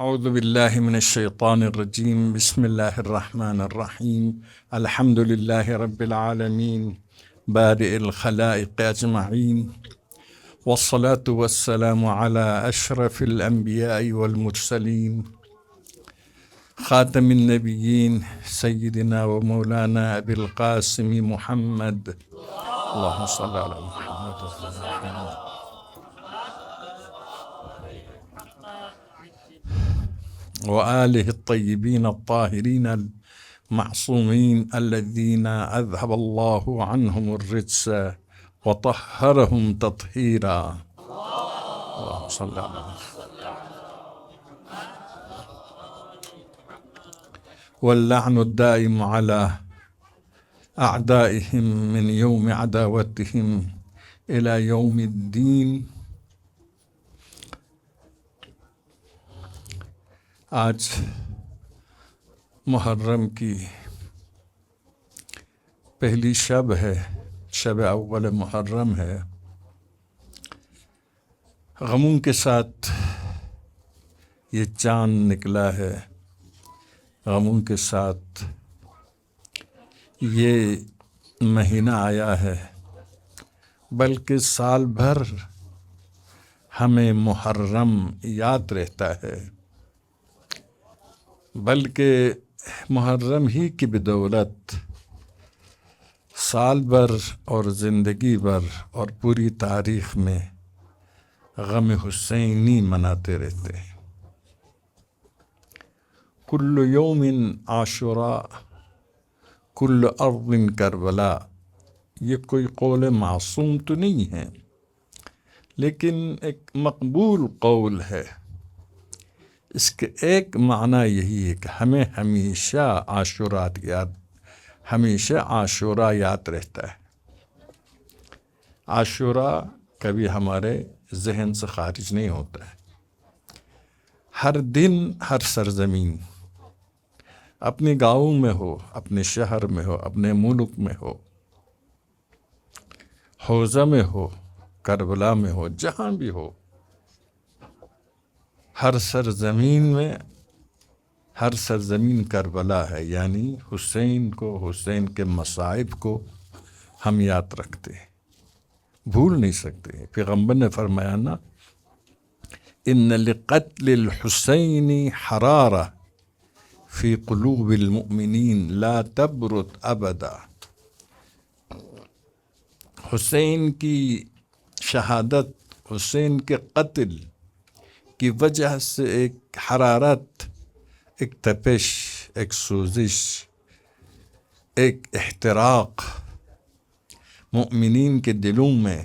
اعوذ باللہ من الشیطان الرجیم بسم اللہ الرحمن الرحیم الحمد للہ رب العالمین بارئ الخلائق اجمعین والصلاة والسلام على اشرف الانبیاء والمرسلین خاتم النبیین سیدنا و مولانا ابی القاسم محمد اللہم صلی علی محمد وآلہ الطیبین الطاہرین المعصومین الذین اذهب اللہ عنہم الرجس وطہرہم تطہیرا اللہم صلی علی محمد واللعن الدائم على أعدائهم من يوم عداوتهم إلى يوم الدين. آج محرم کی پہلی شب ہے، شب اول محرم ہے. غموں کے ساتھ یہ چاند نکلا ہے، غموں کے ساتھ یہ مہینہ آیا ہے، بلکہ سال بھر ہمیں محرم یاد رہتا ہے، بلکہ محرم ہی کی بدولت سال بھر اور زندگی بھر اور پوری تاریخ میں غم حسینی مناتے رہتے ہیں. کل یوم عاشوراء کل ارض کربلا، یہ کوئی قول معصوم تو نہیں ہے، لیکن ایک مقبول قول ہے. اس کے ایک معنی یہی ہے کہ ہمیں ہمیشہ عاشوراء یاد رہتا ہے. عاشوراء کبھی ہمارے ذہن سے خارج نہیں ہوتا ہے. ہر دن ہر سرزمین، اپنے گاؤں میں ہو، اپنے شہر میں ہو، اپنے ملک میں ہو، حوضہ میں ہو، کربلا میں ہو، جہاں بھی ہو، ہر سرزمین کربلا ہے. یعنی حسین کو، حسین کے مصائب کو ہم یاد رکھتے ہیں، بھول نہیں سکتے. پیغمبر نے فرمایا نا، ان لقتل الحسین حرارہ فی قلوب المؤمنین لا تبرد ابدا. حسین کی شہادت، حسین کے قتل کی وجہ سے ایک حرارت، ایک تپش، ایک سوزش، ایک احتراق مومنین کے دلوں میں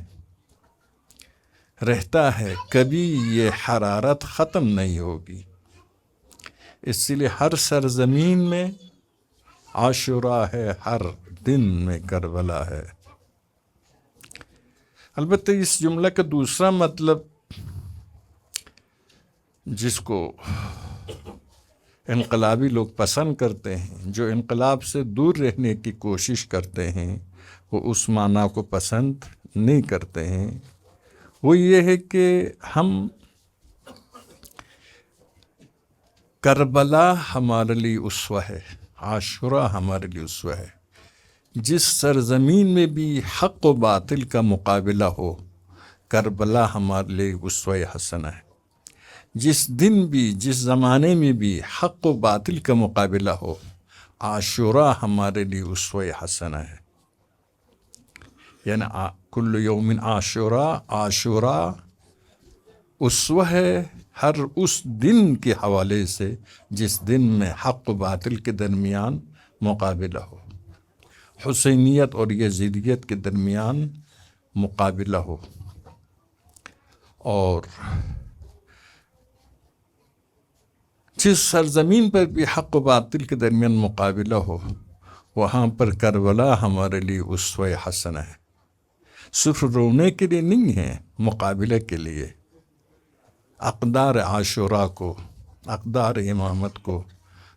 رہتا ہے. کبھی یہ حرارت ختم نہیں ہوگی. اس لیے ہر سرزمین میں عاشوراء ہے، ہر دن میں کربلا ہے. البتہ اس جملہ کا دوسرا مطلب، جس کو انقلابی لوگ پسند کرتے ہیں، جو انقلاب سے دور رہنے کی کوشش کرتے ہیں، وہ اس معنی کو پسند نہیں کرتے ہیں. وہ یہ ہے کہ ہم کربلا ہمارے لیے اسوہ ہے، عاشوراء ہمارے لیے اسوہ ہے. جس سرزمین میں بھی حق و باطل کا مقابلہ ہو، کربلا ہمارے لیے اسوہ حسنہ ہے. جس دن بھی، جس زمانے میں بھی حق و باطل کا مقابلہ ہو، عاشوراء ہمارے لیے اسوہ حسنہ ہے. یعنی کل یوم عاشوراء اسوہ ہے ہر اس دن کے حوالے سے جس دن میں حق و باطل کے درمیان مقابلہ ہو، حسینیت اور یزیدیت کے درمیان مقابلہ ہو. اور جس سرزمین پر بھی حق و باطل کے درمیان مقابلہ ہو، وہاں پر کربلا ہمارے لیے اسوہ حسنہ ہے. صرف رونے کے لیے نہیں ہے، مقابلے کے لیے. اقدار عاشوراء کو، اقدار امامت کو،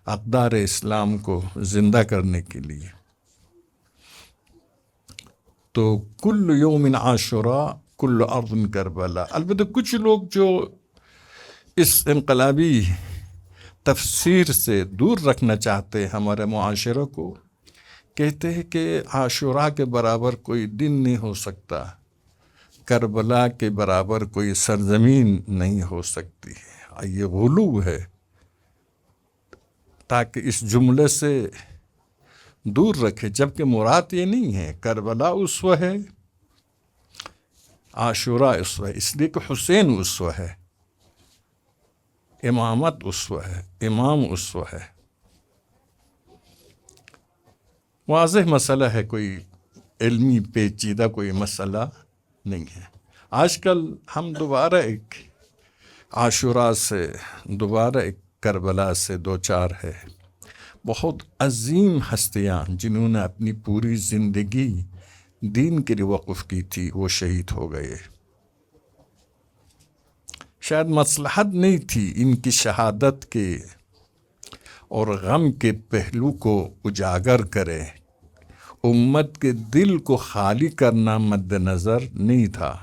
اقدار اسلام کو زندہ کرنے کے لیے. تو کل یوم عاشوراء کل ارض کربلا. البتہ کچھ لوگ جو اس انقلابی تفسیر سے دور رکھنا چاہتے ہیں ہمارے معاشرے کو، کہتے ہیں کہ عاشوراء کے برابر کوئی دن نہیں ہو سکتا، کربلا کے برابر کوئی سرزمین نہیں ہو سکتی ہے۔ یہ غلو ہے، تاکہ اس جملے سے دور رکھے، جبکہ مراد یہ نہیں ہے۔ کربلا اسوہ ہے، عاشوراء اسوہ ہے، اس لیے کہ حسین اسوہ ہے، امامت اسوہ ہے، امام اسوہ ہے۔ واضح مسئلہ ہے، کوئی علمی پیچیدہ کوئی مسئلہ نہیں ہے۔ آج کل ہم دوبارہ ایک عاشوراء سے، دوبارہ ایک کربلا سے دوچار ہے۔ بہت عظیم ہستیاں جنہوں نے اپنی پوری زندگی دین کے لیے وقف کی تھی، وہ شہید ہو گئے۔ شاید مصلحت نہیں تھی ان کی شہادت کے اور غم کے پہلو کو اجاگر کرے، امت کے دل کو خالی کرنا مد نظر نہیں تھا،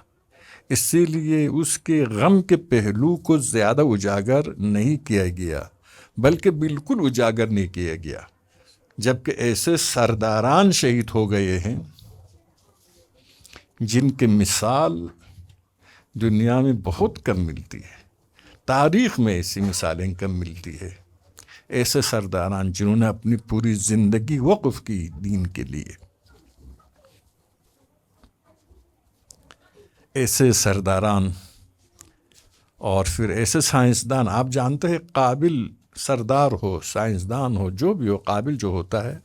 اسی لیے اس کے غم کے پہلو کو زیادہ اجاگر نہیں کیا گیا، بلکہ بالکل اجاگر نہیں کیا گیا۔ جبکہ ایسے سرداران شہید ہو گئے ہیں جن کی مثال دنیا میں بہت کم ملتی ہے، تاریخ میں ایسی مثالیں کم ملتی ہے۔ ایسے سرداران جنہوں نے اپنی پوری زندگی وقف کی دین کے لیے، ایسے سرداران اور پھر ایسے سائنسدان۔ آپ جانتے ہیں قابل سردار ہو، سائنسدان ہو، جو بھی ہو، قابل جو ہوتا ہے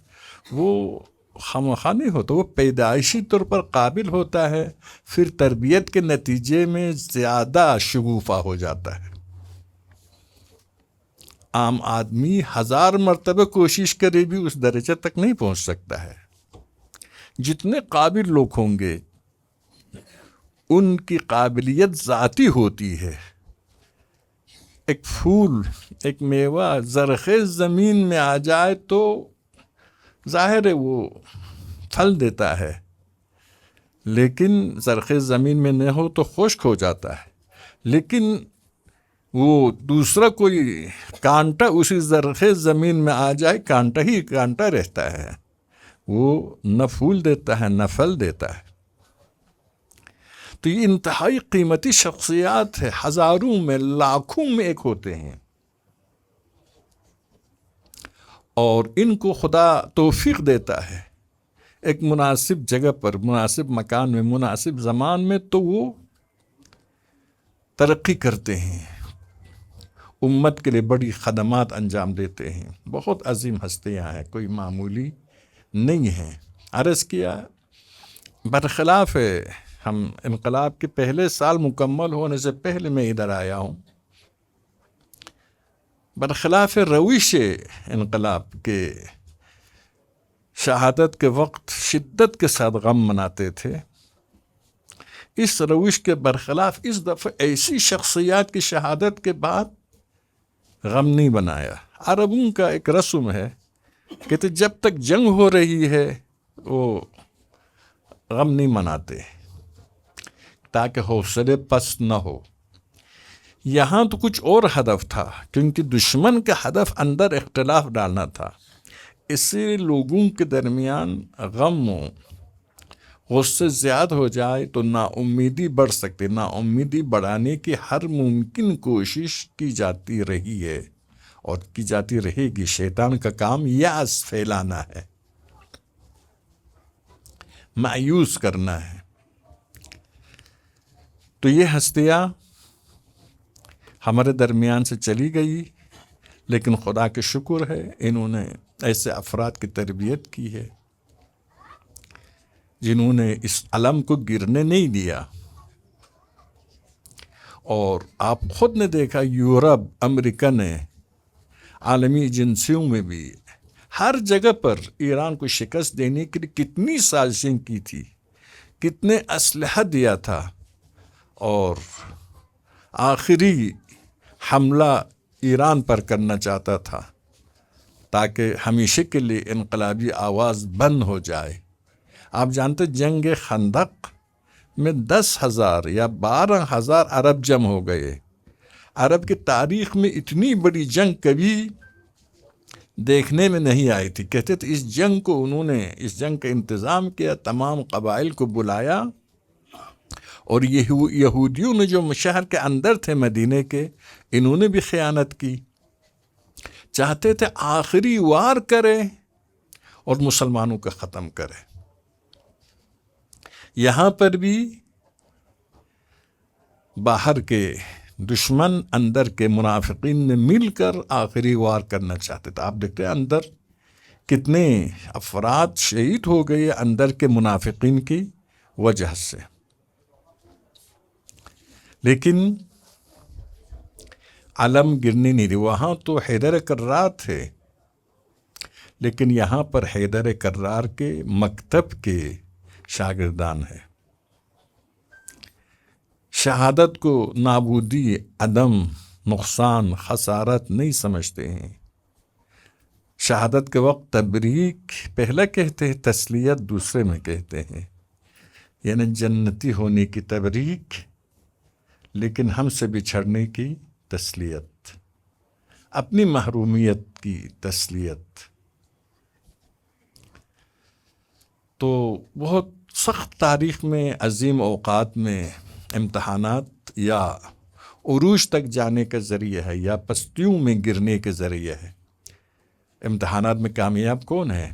وہ خواہ نہیں ہوتا، وہ پیدائشی طور پر قابل ہوتا ہے، پھر تربیت کے نتیجے میں زیادہ شگوفہ ہو جاتا ہے۔ عام آدمی 1000 مرتبہ کوشش کرے بھی اس درجے تک نہیں پہنچ سکتا ہے۔ جتنے قابل لوگ ہوں گے ان کی قابلیت ذاتی ہوتی ہے۔ ایک پھول، ایک میوہ زرخیز زمین میں آ جائے تو ظاہر ہے وہ پھل دیتا ہے، لیکن زرخیز زمین میں نہ ہو تو خشک ہو جاتا ہے۔ لیکن وہ دوسرا کوئی کانٹا اسی زرخیز زمین میں آ جائے، کانٹا ہی کانٹا رہتا ہے، وہ نہ پھول دیتا ہے نہ پھل دیتا ہے۔ تو یہ انتہائی قیمتی شخصیات ہے، ہزاروں میں لاکھوں میں ایک ہوتے ہیں، اور ان کو خدا توفیق دیتا ہے ایک مناسب جگہ پر، مناسب مکان میں، مناسب زمان میں، تو وہ ترقی کرتے ہیں، امت کے لیے بڑی خدمات انجام دیتے ہیں۔ بہت عظیم ہستیاں ہیں، کوئی معمولی نہیں ہیں۔ عرض کیا برخلاف ہم انقلاب کے پہلے سال مکمل ہونے سے پہلے میں ادھر آیا ہوں، برخلاف روش انقلاب کے شہادت کے وقت شدت کے ساتھ غم مناتے تھے، اس روش کے برخلاف اس دفعہ ایسی شخصیات کی شہادت کے بعد غم نہیں بنایا۔ عربوں کا ایک رسم ہے کہ جب تک جنگ ہو رہی ہے وہ غم نہیں مناتے تاکہ حوصلے پست نہ ہو۔ یہاں تو کچھ اور ہدف تھا، کیونکہ دشمن کا ہدف اندر اختلاف ڈالنا تھا، اس سے لوگوں کے درمیان غم و غصے زیادہ ہو جائے تو نا امیدی بڑھ سکتی۔ نا امیدی بڑھانے کی ہر ممکن کوشش کی جاتی رہی ہے اور کی جاتی رہے گی۔ شیطان کا کام یأس پھیلانا ہے، مایوس کرنا ہے۔ تو یہ ہستیاں ہمارے درمیان سے چلی گئی، لیکن خدا کے شکر ہے انہوں نے ایسے افراد کی تربیت کی ہے جنہوں نے اس علم کو گرنے نہیں دیا۔ اور آپ خود نے دیکھا یورپ، امریکہ نے عالمی ایجنسیوں میں بھی ہر جگہ پر ایران کو شکست دینے کے لیے کتنی سازشیں کی تھی، کتنے اسلحہ دیا تھا، اور آخری حملہ ایران پر کرنا چاہتا تھا تاکہ ہمیشہ کے لیے انقلابی آواز بند ہو جائے۔ آپ جانتے جنگ خندق میں 10,000 یا 12,000 عرب جمع ہو گئے، عرب کی تاریخ میں اتنی بڑی جنگ کبھی دیکھنے میں نہیں آئی تھی. کہتے تھے اس جنگ کو انہوں نے اس جنگ کا انتظام کیا, تمام قبائل کو بلایا, اور یہودیوں نے جو شہر کے اندر تھے مدینے کے, انہوں نے بھی خیانت کی. چاہتے تھے آخری وار کرے اور مسلمانوں کو ختم کرے. یہاں پر بھی باہر کے دشمن اندر کے منافقین نے مل کر آخری وار کرنا چاہتے تھے. آپ دیکھتے ہیں اندر کتنے افراد شہید ہو گئے اندر کے منافقین کی وجہ سے. لیکن علم گرنے نہیں رہی. وہاں تو حیدر کرار تھے, لیکن یہاں پر حیدر کرار کے مکتب کے شاگردان ہیں. شہادت کو نابودی, عدم, نقصان, خسارت نہیں سمجھتے ہیں. شہادت کے وقت تبریک پہلا کہتے ہیں, تسلیت دوسرے میں کہتے ہیں. یعنی جنتی ہونے کی تبریک, لیکن ہم سے بچھڑنے کی تسلیت, اپنی محرومیت کی تسلیت. تو بہت سخت تاریخ میں عظیم اوقات میں امتحانات یا عروج تک جانے کا ذریعہ ہے یا پستیوں میں گرنے کے ذریعہ ہے. امتحانات میں کامیاب کون ہے؟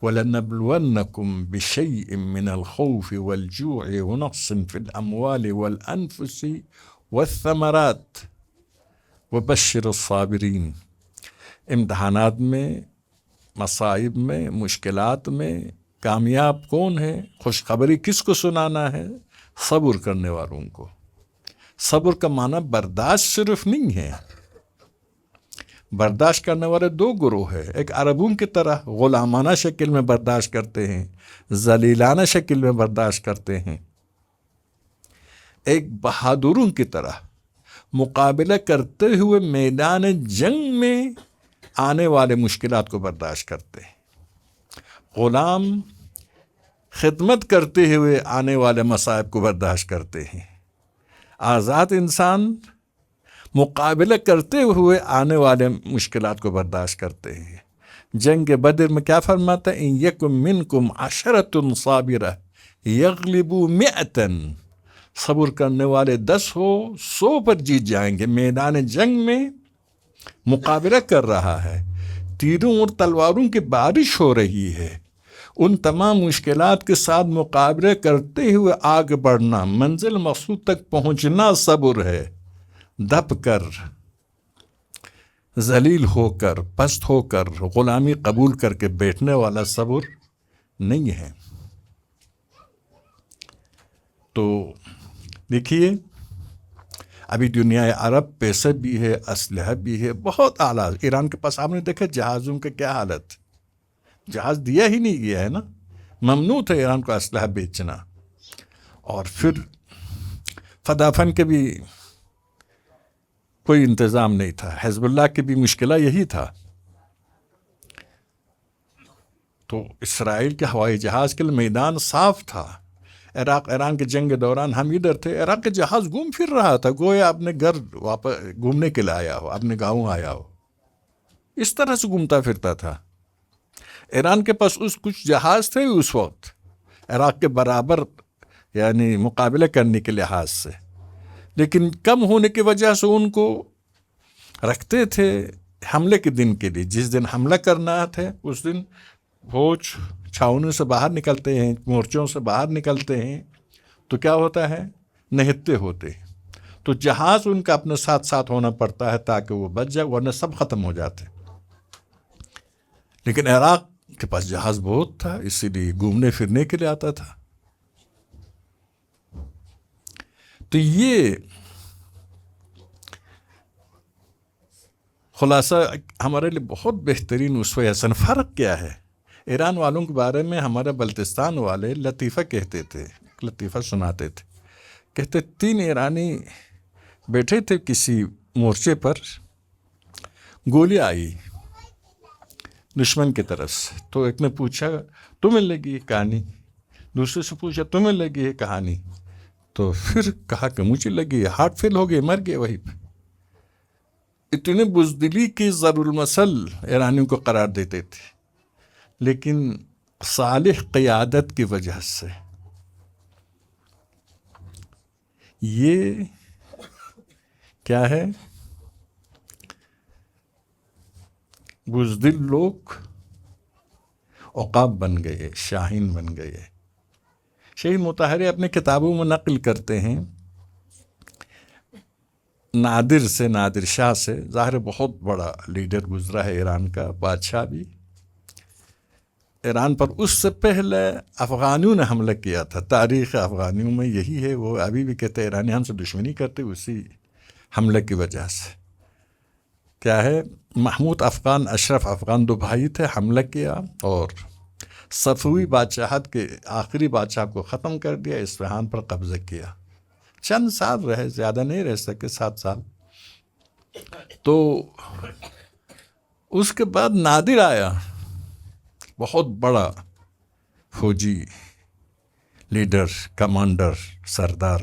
وَلَنَبْلُوَنَّكُمْ بِشَيْءٍ مِّنَ الْخَوْفِ وَالْجُوعِ وَنَقْصٍ فِي الْأَمْوَالِ وَالْأَنفُسِ وَالثَّمَرَاتِ وَبَشِّرِ الصَّابِرِينَ. امتحانات میں, مصائب میں, مشکلات میں کامیاب کون ہے؟ خوشخبری کس کو سنانا ہے؟ صبر کرنے والوں کو. صبر کا معنی برداشت صرف نہیں ہے. برداشت کرنے والے دو گروہ ہیں. ایک عربوں کی طرح غلامانہ شکل میں برداشت کرتے ہیں, ذلیلانہ شکل میں برداشت کرتے ہیں. ایک بہادروں کی طرح مقابلہ کرتے ہوئے میدان جنگ میں آنے والے مشکلات کو برداشت کرتے ہیں. غلام خدمت کرتے ہوئے آنے والے مصائب کو برداشت کرتے ہیں. آزاد انسان مقابلہ کرتے ہوئے آنے والے مشکلات کو برداشت کرتے ہیں. جنگ بدر میں کیا فرماتا ہے؟ ان یکم منکم عشرۃ صابرہ یغلبوا مئۃ. صبر کرنے والے 10 ہو 100 پر جیت جائیں گے. میدان جنگ میں مقابلہ کر رہا ہے, تیروں اور تلواروں کی بارش ہو رہی ہے, ان تمام مشکلات کے ساتھ مقابلہ کرتے ہوئے آگے بڑھنا, منزل مقصود تک پہنچنا صبر ہے. دب کر, ذلیل ہو کر, پست ہو کر, غلامی قبول کر کے بیٹھنے والا صبر نہیں ہے. تو دیکھیے ابھی دنیا عرب پیسہ بھی ہے, اسلحہ بھی ہے, بہت اعلیٰ. ایران کے پاس آپ نے دیکھا جہازوں کا کیا حالت, جہاز دیا ہی نہیں گیا ہے نا. ممنوع تھا ایران کو اسلحہ بیچنا. اور پھر فدافن کے بھی کوئی انتظام نہیں تھا. حزب اللہ کی بھی مشکلہ یہی تھا. تو اسرائیل کے ہوائی جہاز کے لیے میدان صاف تھا. عراق ایران کے جنگ کے دوران ہم ادھر تھے, عراق کے جہاز گھوم پھر رہا تھا گویا اپنے گھر واپس گھومنے کے لیے آیا ہو, اپنے گاؤں آیا ہو, اس طرح سے گھومتا پھرتا تھا. ایران کے پاس کچھ جہاز تھے اس وقت عراق کے برابر, یعنی مقابلہ کرنے کے لحاظ سے, لیکن کم ہونے کی وجہ سے ان کو رکھتے تھے حملے کے دن کے لیے. جس دن حملہ کرنا تھا اس دن فوج چھاؤنوں سے باہر نکلتے ہیں, مورچوں سے باہر نکلتے ہیں, تو کیا ہوتا ہے, نہتے ہوتے. تو جہاز ان کا اپنے ساتھ ساتھ ہونا پڑتا ہے تاکہ وہ بچ جائے, ورنہ سب ختم ہو جاتے. لیکن عراق کے پاس جہاز بہت تھا, اسی لیے گھومنے پھرنے کے لیے آتا تھا. تو یہ خلاصہ ہمارے لیے بہت بہترین اسوہ حسن. فرق کیا ہے؟ ایران والوں کے بارے میں ہمارے بلتستان والے لطیفہ کہتے تھے, لطیفہ سناتے تھے. کہتے 3 ایرانی بیٹھے تھے کسی مورچے پر, گولی آئی دشمن کی طرف سے. تو ایک نے پوچھا تمہیں لگی یہ کہانی, دوسرے سے پوچھا تمہیں لگی یہ کہانی. تو پھر کہا کہ مجھے لگی ہارٹ فیل ہو گئے، مر گئے وہیں پہ. اتنے بزدلی کی ضرب المثل ایرانیوں کو قرار دیتے تھے، لیکن صالح قیادت کی وجہ سے یہ کیا ہے، بزدل لوگ عقاب بن گئے، شاہین بن گئے. شہید مطہری اپنے کتابوں میں نقل کرتے ہیں نادر سے، نادر شاہ سے، ظاہر بہت بڑا لیڈر گزرا ہے ایران کا، بادشاہ بھی ایران پر. اس سے پہلے افغانیوں نے حملہ کیا تھا، تاریخ افغانیوں میں یہی ہے، وہ ابھی بھی کہتے ہیں ایرانی ہم سے دشمنی کرتے اسی حملے کی وجہ سے. کیا ہے، محمود افغان، اشرف افغان، دو بھائی تھے، حملہ کیا اور صفوی بادشاہت کے آخری بادشاہ کو ختم کر دیا، اصفہان پر قبضہ کیا. چند سال رہے، زیادہ نہیں رہ سکے، 7 سال. تو اس کے بعد نادر آیا، بہت بڑا فوجی لیڈر، کمانڈر، سردار.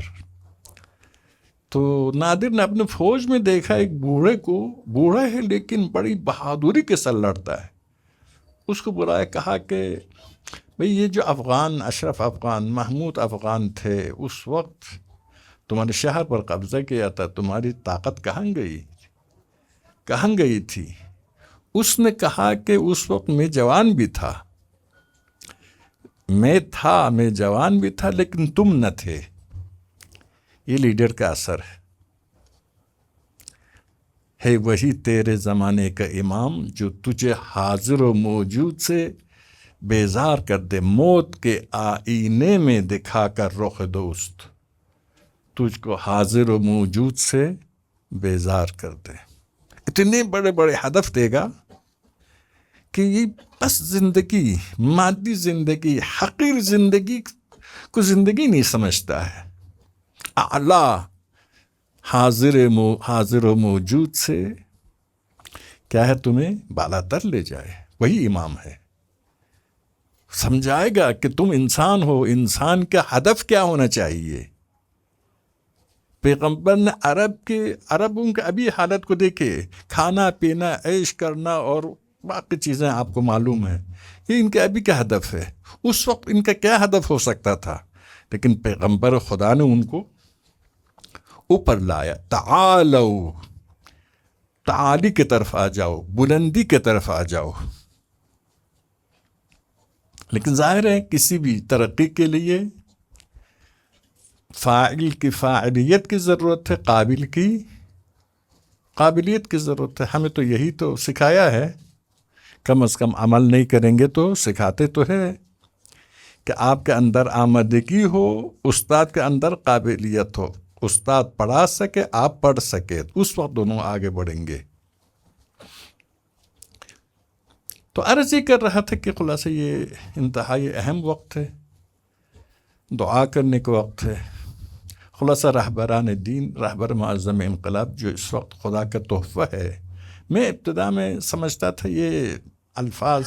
تو نادر نے اپنے فوج میں دیکھا ایک بوڑھے کو، بوڑھا ہے لیکن بڑی بہادری کے ساتھ لڑتا ہے. اس کو بلایا، کہا کہ بھئی یہ جو افغان، اشرف افغان، محمود افغان تھے، اس وقت تمہارے شہر پر قبضہ کیا تھا، تمہاری طاقت کہاں گئی تھی؟ اس نے کہا کہ اس وقت میں جوان بھی تھا، میں جوان بھی تھا، لیکن تم نہ تھے. یہ لیڈر کا اثر ہے وہی تیرے زمانے کا امام جو تجھے حاضر و موجود سے بیزار کر دے، موت کے آئینے میں دکھا کر رخ دوست، تجھ کو حاضر و موجود سے بیزار کر دے. اتنے بڑے بڑے ہدف دے گا کہ یہ بس زندگی، مادی زندگی، حقیر زندگی کو زندگی نہیں سمجھتا ہے. اعلیٰ حاضر و موجود سے کیا ہے، تمہیں بالا تر لے جائے، وہی امام ہے. سمجھائے گا کہ تم انسان ہو، انسان کا ہدف کیا ہونا چاہیے. پیغمبر نے عربوں کے ابھی حالت کو دیکھے، کھانا پینا، عیش کرنا اور باقی چیزیں آپ کو معلوم ہیں، یہ ان کے ابھی کا ہدف ہے. اس وقت ان کا کیا ہدف ہو سکتا تھا، لیکن پیغمبر خدا نے ان کو اوپر لایا. تعالی کی طرف آ جاؤ، بلندی کی طرف آ جاؤ. لیکن ظاہر ہے کسی بھی ترقی کے لیے فاعل کی فاعلیت کی ضرورت ہے، قابل کی قابلیت کی ضرورت ہے. ہمیں تو یہی تو سکھایا ہے، کم از کم عمل نہیں کریں گے تو سکھاتے تو ہے کہ آپ کے اندر آمادگی ہو، استاد کے اندر قابلیت ہو، استاد پڑھا سکے، آپ پڑھ سکے، اس وقت دونوں آگے بڑھیں گے. تو عرض یہ کر رہا تھا کہ خلاصہ یہ انتہائی اہم وقت ہے، دعا کرنے کا وقت ہے. خلاصہ رہبران دین، رہبر معظم انقلاب جو اس وقت خدا کا تحفہ ہے. میں ابتدا میں سمجھتا تھا یہ الفاظ،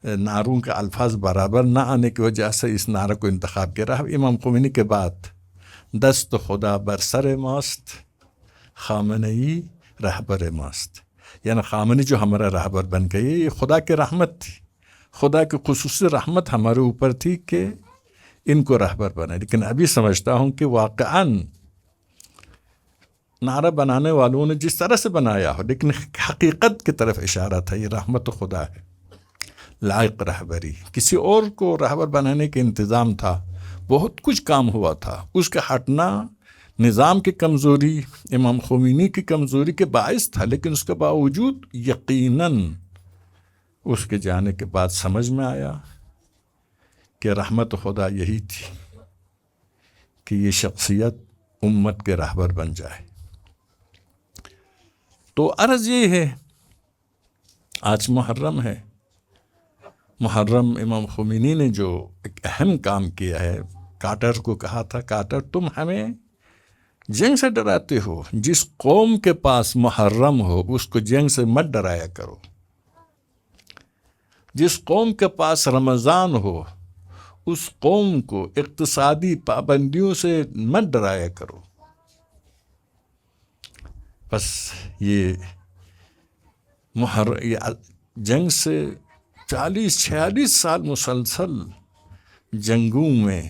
نعروں کے الفاظ برابر نہ آنے کی وجہ سے اس نعرہ کو انتخاب کیا. رہا امام خمینی کے بعد دست خدا بر سر ماست، خامنئی رہبر ماست، یعنی خامنئی جو ہمارا رہبر بن گئے، یہ خدا کی رحمت تھی، خدا کی خصوصی رحمت ہمارے اوپر تھی کہ ان کو رہبر بنا. لیکن ابھی سمجھتا ہوں کہ واقعاً نعرہ بنانے والوں نے جس طرح سے بنایا ہو، لیکن حقیقت کی طرف اشارہ تھا، یہ رحمت خدا ہے، لائق رہبری. کسی اور کو رہبر بنانے کے انتظام تھا، بہت کچھ کام ہوا تھا، اس کا ہٹنا نظام کی کمزوری، امام خمینی کی کمزوری کے باعث تھا. لیکن اس کے باوجود یقیناً اس کے جانے کے بعد سمجھ میں آیا کہ رحمت خدا یہی تھی کہ یہ شخصیت امت کے رہبر بن جائے. تو عرض یہ ہے، آج محرم ہے. محرم امام خمینی نے جو ایک اہم کام کیا ہے، کارٹر کو کہا تھا، کارٹر تم ہمیں جنگ سے ڈراتے ہو، جس قوم کے پاس محرم ہو اس کو جنگ سے مت ڈرایا کرو. جس قوم کے پاس رمضان ہو اس قوم کو اقتصادی پابندیوں سے مت ڈرایا کرو. بس یہ جنگ سے 40-46 سال مسلسل جنگوں میں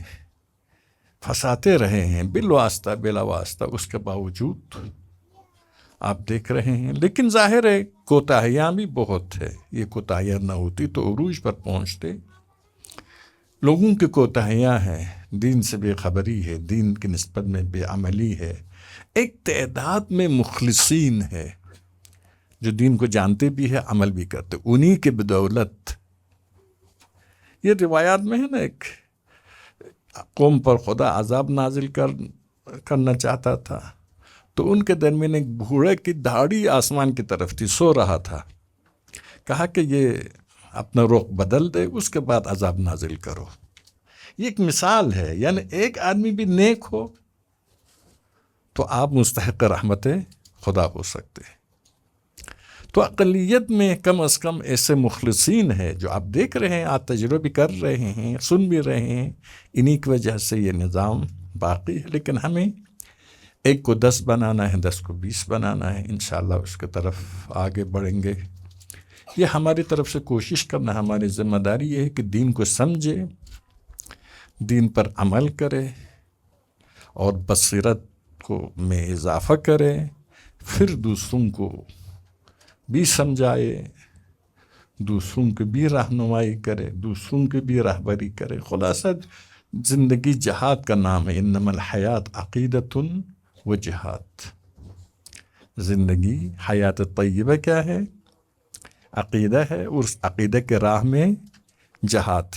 پھنساتے رہے ہیں بالواسطہ بلا واسطہ، اس کے باوجود آپ دیکھ رہے ہیں. لیکن ظاہر ہے کوتاہیاں بھی بہت ہے. یہ کوتاہیاں نہ ہوتی تو عروج پر پہنچتے. لوگوں کی کوتاہیاں ہیں، دین سے بے خبری ہے، دین کی نسبت میں بے عملی ہے. ایک تعداد میں مخلصین ہے جو دین کو جانتے بھی ہے، عمل بھی کرتے. انہی کے بدولت یہ روایات میں ہے نا، ایک قوم پر خدا عذاب نازل کرنا چاہتا تھا تو ان کے درمیان ایک بوڑھے کی داڑھی آسمان کی طرف تھی، سو رہا تھا. کہا کہ یہ اپنا رخ بدل دے، اس کے بعد عذاب نازل کرو. یہ ایک مثال ہے. یعنی ایک آدمی بھی نیک ہو تو آپ مستحق رحمت خدا ہو سکتے. تو اقلیت میں کم از کم ایسے مخلصین ہیں جو آپ دیکھ رہے ہیں، آپ تجربہ بھی کر رہے ہیں، سن بھی رہے ہیں. انہی کی وجہ سے یہ نظام باقی ہے. لیکن ہمیں 1 کو 10 بنانا ہے، 10 کو 20 بنانا ہے. انشاءاللہ اس کے طرف آگے بڑھیں گے. یہ ہماری طرف سے کوشش کرنا، ہماری ذمہ داری یہ ہے کہ دین کو سمجھے، دین پر عمل کرے اور بصیرت کو میں اضافہ کرے، پھر دوسروں کو بھی سمجھائے، دوسروں کی بھی رہنمائی کرے، دوسروں کی بھی رہبری کرے. خلاصہ زندگی جہاد کا نام ہے. انما الحیات عقیدۃ و جہاد. زندگی حیات طیبہ کیا ہے؟ عقیدہ ہے، اور اس عقیدہ کے راہ میں جہاد.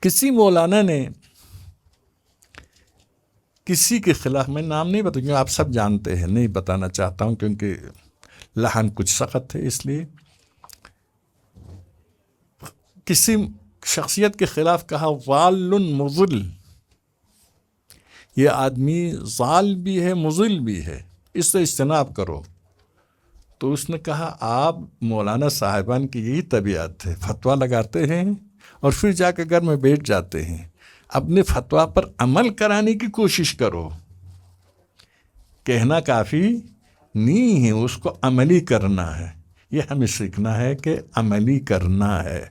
کسی مولانا نے کسی کے خلاف، میں نام نہیں بتاؤں، آپ سب جانتے ہیں، نہیں بتانا چاہتا ہوں کیونکہ لحن کچھ سخت ہے، اس لیے کسی شخصیت کے خلاف کہا ضال مضل. یہ آدمی ضال بھی ہے، مضل بھی ہے، اس سے اجتناب کرو. تو اس نے کہا آپ مولانا صاحبان کی یہی طبیعت ہے، فتویٰ لگاتے ہیں اور پھر جا کے گھر میں بیٹھ جاتے ہیں. اپنے فتویٰ پر عمل کرانے کی کوشش کرو. کہنا کافی نہیں ہے، اس کو عملی کرنا ہے. یہ ہمیں سیکھنا ہے کہ عملی کرنا ہے.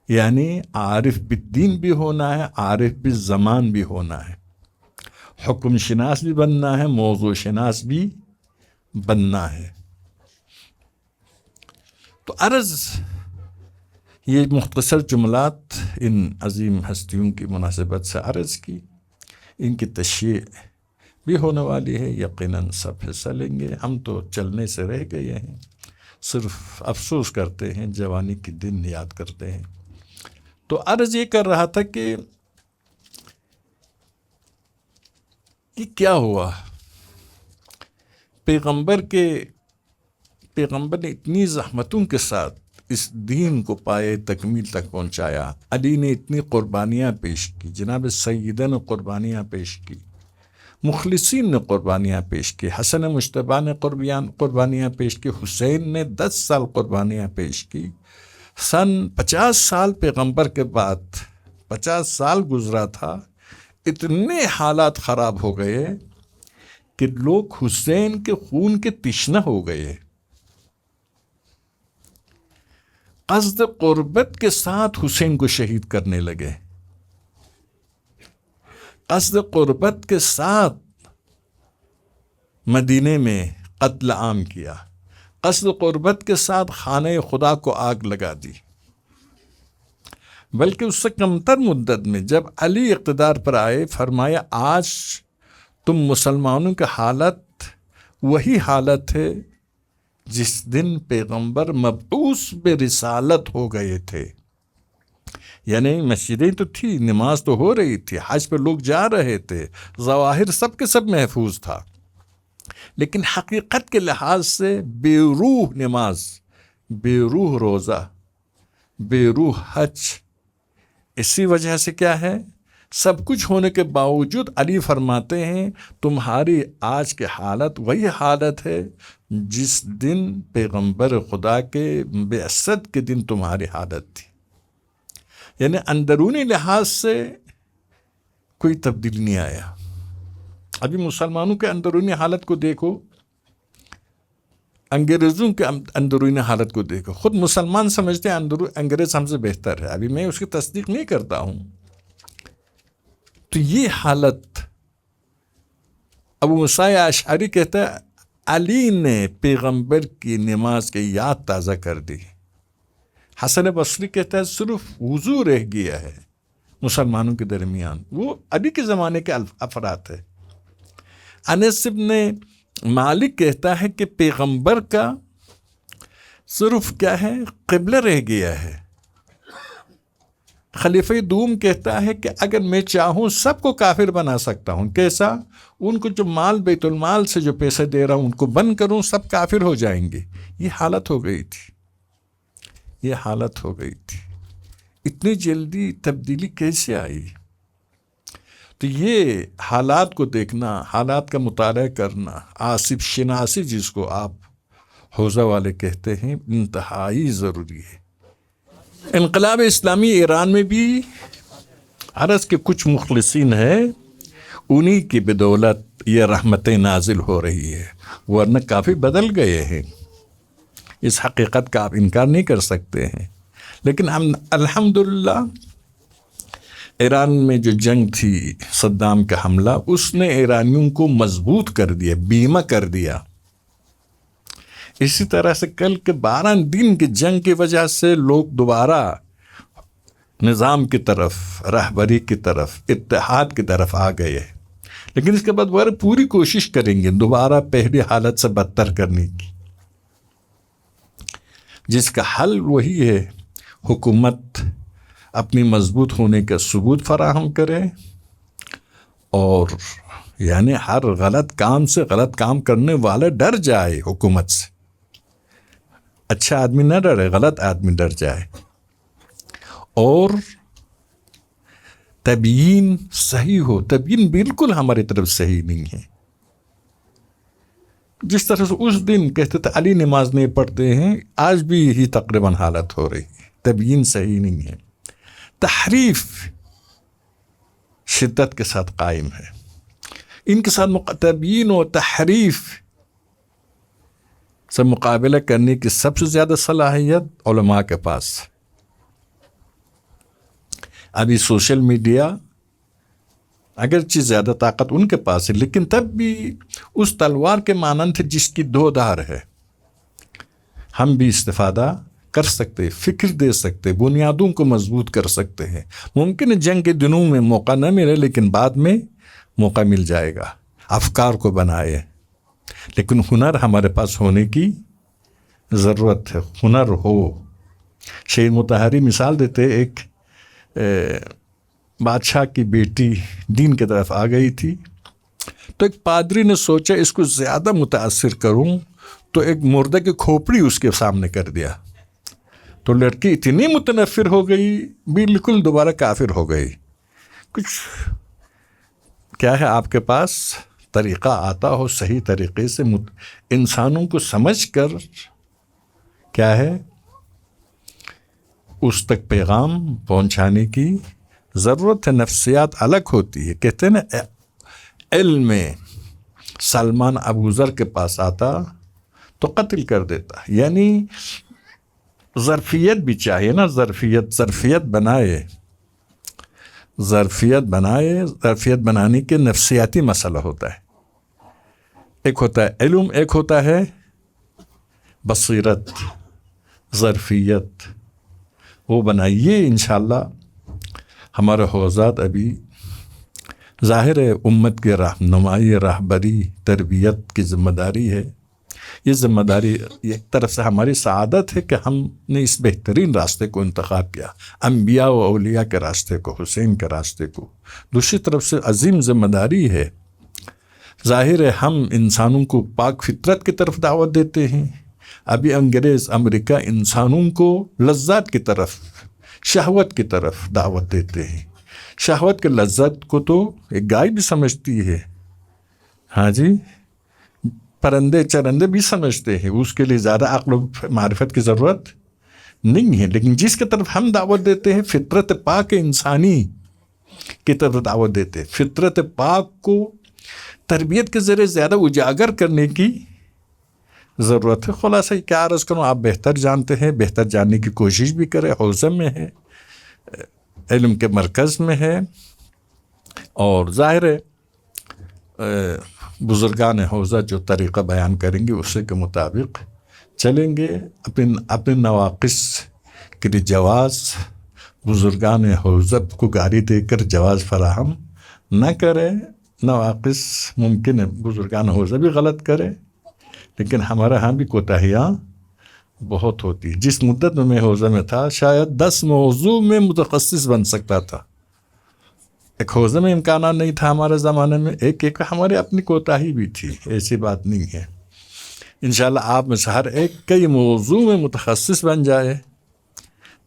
یعنی عارف بالدین بھی ہونا ہے، عارف بالزمان بھی ہونا ہے، حکم شناس بھی بننا ہے، موضوع شناس بھی بننا ہے. تو عرض یہ مختصر جملات ان عظیم ہستیوں کی مناسبت سے عرض کی. ان کی تشییع بھی ہونے والی ہے، یقیناً سب حصہ لیں گے. ہم تو چلنے سے رہ گئے ہیں، صرف افسوس کرتے ہیں، جوانی کے دن یاد کرتے ہیں. تو عرض یہ کر رہا تھا کہ یہ کیا ہوا. پیغمبر نے اتنی زحمتوں کے ساتھ اس دین کو پائے تکمیل تک پہنچایا. علی نے اتنی قربانیاں پیش کی، جناب سیدہ نے قربانیاں پیش کی، مخلصین نے قربانیاں پیش کی، حسن مجتبیٰ نے قربانیاں پیش کی، حسین نے 10 سال قربانیاں پیش کی. سن 50 سال پیغمبر کے بعد 50 سال گزرا تھا، اتنے حالات خراب ہو گئے کہ لوگ حسین کے خون کے تشنہ ہو گئے. قصد قربت کے ساتھ حسین کو شہید کرنے لگے، قصد قربت کے ساتھ مدینے میں قتل عام کیا، قصد قربت کے ساتھ خانہ خدا کو آگ لگا دی. بلکہ اس سے کمتر مدت میں جب علی اقتدار پر آئے، فرمایا آج تم مسلمانوں کی حالت وہی حالت ہے جس دن پیغمبر مبعوث برسالت ہو گئے تھے. یعنی مسجدیں تو تھی، نماز تو ہو رہی تھی، حج پہ لوگ جا رہے تھے، ظواہر سب کے سب محفوظ تھا، لیکن حقیقت کے لحاظ سے بے روح نماز، بے روح روزہ، بے روح حج. اسی وجہ سے کیا ہے، سب کچھ ہونے کے باوجود علی فرماتے ہیں تمہاری آج کی حالت وہی حالت ہے جس دن پیغمبر خدا کے بعثت کے دن تمہاری حالت تھی. یعنی اندرونی لحاظ سے کوئی تبدیلی نہیں آیا. ابھی مسلمانوں کے اندرونی حالت کو دیکھو، انگریزوں کے اندرونی حالت کو دیکھو. خود مسلمان سمجھتے ہیں انگریز ہم سے بہتر ہے. ابھی میں اس کی تصدیق نہیں کرتا ہوں. تو یہ حالت، ابو موسیٰ اشعری کہتا ہے علی نے پیغمبر کی نماز کی یاد تازہ کر دی. حسن بصری کہتا ہے صرف وضو رہ گیا ہے مسلمانوں کے درمیان. وہ علی کے زمانے کے افراد ہے. انس بن مالک کہتا ہے کہ پیغمبر کا صرف کیا ہے قبلہ رہ گیا ہے. خلیفہ دوم کہتا ہے کہ اگر میں چاہوں سب کو کافر بنا سکتا ہوں. کیسا؟ ان کو جو مال بیت المال سے جو پیسے دے رہا ہوں ان کو بند کروں، سب کافر ہو جائیں گے. یہ حالت ہو گئی تھی، یہ حالت ہو گئی تھی. اتنی جلدی تبدیلی کیسے آئی؟ تو یہ حالات کو دیکھنا، حالات کا مطالعہ کرنا، آصف شناسی جس کو آپ حوزہ والے کہتے ہیں، انتہائی ضروری ہے. انقلاب اسلامی ایران میں بھی عرض کے کچھ مخلصین ہیں، انہی کی بدولت یہ رحمتیں نازل ہو رہی ہے، ورنہ کافی بدل گئے ہیں. اس حقیقت کا آپ انکار نہیں کر سکتے ہیں. لیکن ہم الحمدللہ ایران میں جو جنگ تھی، صدام کا حملہ، اس نے ایرانیوں کو مضبوط کر دیا، بیمہ کر دیا. اسی طرح سے کل کے 12 دن کی جنگ کی وجہ سے لوگ دوبارہ نظام کی طرف، رہبری کی طرف، اتحاد کی طرف آ گئے. لیکن اس کے بعد وہ پوری کوشش کریں گے دوبارہ پہلی حالت سے بدتر کرنے کی، جس کا حل وہی ہے حکومت اپنی مضبوط ہونے کا ثبوت فراہم کرے، اور یعنی ہر غلط کام سے غلط کام کرنے والا ڈر جائے. حکومت سے اچھا آدمی نہ ڈرے، غلط آدمی ڈر جائے. اور تبیین صحیح ہو. تبیین بالکل ہماری طرف صحیح نہیں ہے. جس طرح سے اس دن کہتے تھے علی نماز نہیں پڑھتے ہیں، آج بھی یہی تقریباً حالت ہو رہی ہے. تبیین صحیح نہیں ہے. تحریف شدت کے ساتھ قائم ہے. ان کے ساتھ تبیین و تحریف سے مقابلہ کرنے کی سب سے زیادہ صلاحیت علماء کے پاس. ابھی سوشل میڈیا اگرچہ زیادہ طاقت ان کے پاس ہے، لیکن تب بھی اس تلوار کے مانند ہے جس کی 2 دھار ہے. ہم بھی استفادہ کر سکتے، فکر دے سکتے، بنیادوں کو مضبوط کر سکتے ہیں. ممکن ہے جنگ کے دنوں میں موقع نہ ملے، لیکن بعد میں موقع مل جائے گا. افکار کو بنائے. لیکن ہنر ہمارے پاس ہونے کی ضرورت ہے. ہنر ہو. شہید مطہری مثال دیتے، ایک بادشاہ کی بیٹی دین کی طرف آ گئی تھی، تو ایک پادری نے سوچا اس کو زیادہ متاثر کروں، تو ایک مردہ کی کھوپڑی اس کے سامنے کر دیا. تو لڑکی اتنی متنفر ہو گئی، بالکل دوبارہ کافر ہو گئی. کچھ کیا ہے آپ کے پاس طریقہ آتا ہو صحیح طریقے سے انسانوں کو سمجھ کر کیا ہے اس تک پیغام پہنچانے کی ضرورت ہے. نفسیات الگ ہوتی ہے. کہتے ہیں نا علم میں سلمان ابوذر کے پاس آتا تو قتل کر دیتا. یعنی ظرفیت بھی چاہیے نا. ظرفیت بنائے. ظرفیت بنانے کے نفسیاتی مسئلہ ہوتا ہے. ایک ہوتا ہے علم، ایک ہوتا ہے بصیرت، ظرفیت. وہ بنائیے. انشاءاللہ ہمارے حوزات ابھی ظاہر ہے امت کے رہنمائی، رہبری، تربیت کی ذمہ داری ہے. یہ ذمہ داری ایک طرف سے ہماری سعادت ہے کہ ہم نے اس بہترین راستے کو انتخاب کیا، انبیاء و اولیاء کے راستے کو، حسین کے راستے کو. دوسری طرف سے عظیم ذمہ داری ہے. ظاہر ہے ہم انسانوں کو پاک فطرت کی طرف دعوت دیتے ہیں. ابھی انگریز، امریکہ انسانوں کو لذات کی طرف، شہوت کی طرف دعوت دیتے ہیں. شہوت کے لذت کو تو ایک گائے بھی سمجھتی ہے. ہاں جی، پرندے چرندے بھی سمجھتے ہیں. اس کے لیے زیادہ عقل و معرفت کی ضرورت نہیں ہے، لیکن جس کی طرف ہم دعوت دیتے ہیں فطرت پاک انسانی کی طرف دعوت دیتے ہیں، فطرت پاک کو تربیت کے ذریعے زیادہ اجاگر کرنے کی ضرورت ہے۔ خلاصہ کیا عرض کروں، آپ بہتر جانتے ہیں، بہتر جاننے کی کوشش بھی کریں، حوزہ میں ہے، علم کے مرکز میں ہے، اور ظاہر ہے بزرگان حوزہ جو طریقہ بیان کریں گے اسی کے مطابق چلیں گے۔ اپنے نواقص کے لیے جواز بزرگان حوزہ کو گالی دے کر جواز فراہم نہ کرے۔ نواقص ممکن ہے بزرگان حوزہ بھی غلط کرے، لیکن ہمارے ہاں بھی کوتاہیاں بہت ہوتی ہے۔ جس مدت میں حوزہ میں تھا شاید 10 موضوع میں متخصص بن سکتا تھا۔ ایک حوزہ میں امکانات نہیں تھا ہمارے زمانے میں، ایک ہمارے اپنی کوتاہی بھی تھی، ایسی بات نہیں ہے۔ انشاءاللہ آپ میں سے ہر ایک کئی موضوع میں متخصص بن جائے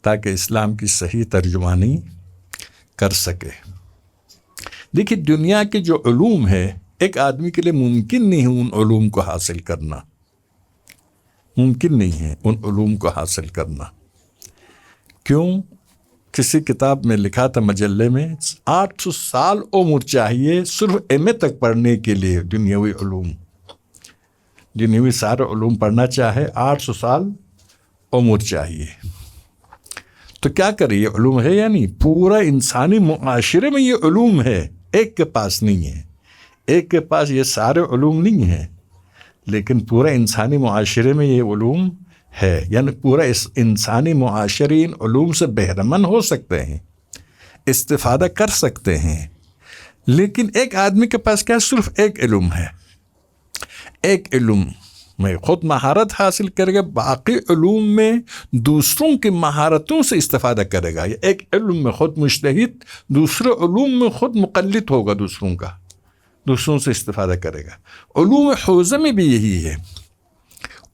تاکہ اسلام کی صحیح ترجمانی کر سکے۔ دیکھیے دنیا کے جو علوم ہے ایک آدمی کے لیے ممکن نہیں ہے ان علوم کو حاصل کرنا، ممکن نہیں ہے ان علوم کو حاصل کرنا۔ کیوں؟ کسی کتاب میں لکھا تھا مجلے میں 800 سال عمر چاہیے صرف ایم اے تک پڑھنے کے لیے، دنیاوی علوم، دنیاوی سارے علوم پڑھنا چاہے 800 سال عمر چاہیے۔ تو کیا کرے، یہ علوم ہے یا نہیں؟ پورا انسانی معاشرے میں یہ علوم ہے، ایک کے پاس نہیں ہے، ایک کے پاس یہ سارے علوم نہیں ہیں، لیکن پورا انسانی معاشرے میں یہ علوم ہے، یعنی پورا اس انسانی معاشرے ان علوم سے بہرمند ہو سکتے ہیں، استفادہ کر سکتے ہیں۔ لیکن ایک آدمی کے پاس کیا صرف ایک علم ہے، ایک علم میں خود مہارت حاصل کرے گا، باقی علوم میں دوسروں کی مہارتوں سے استفادہ کرے گا۔ ایک علم میں خود مجتہد، دوسرے علوم میں خود مقلد ہوگا، دوسروں سے استفادہ کرے گا۔ علوم حوزہ میں بھی یہی ہے۔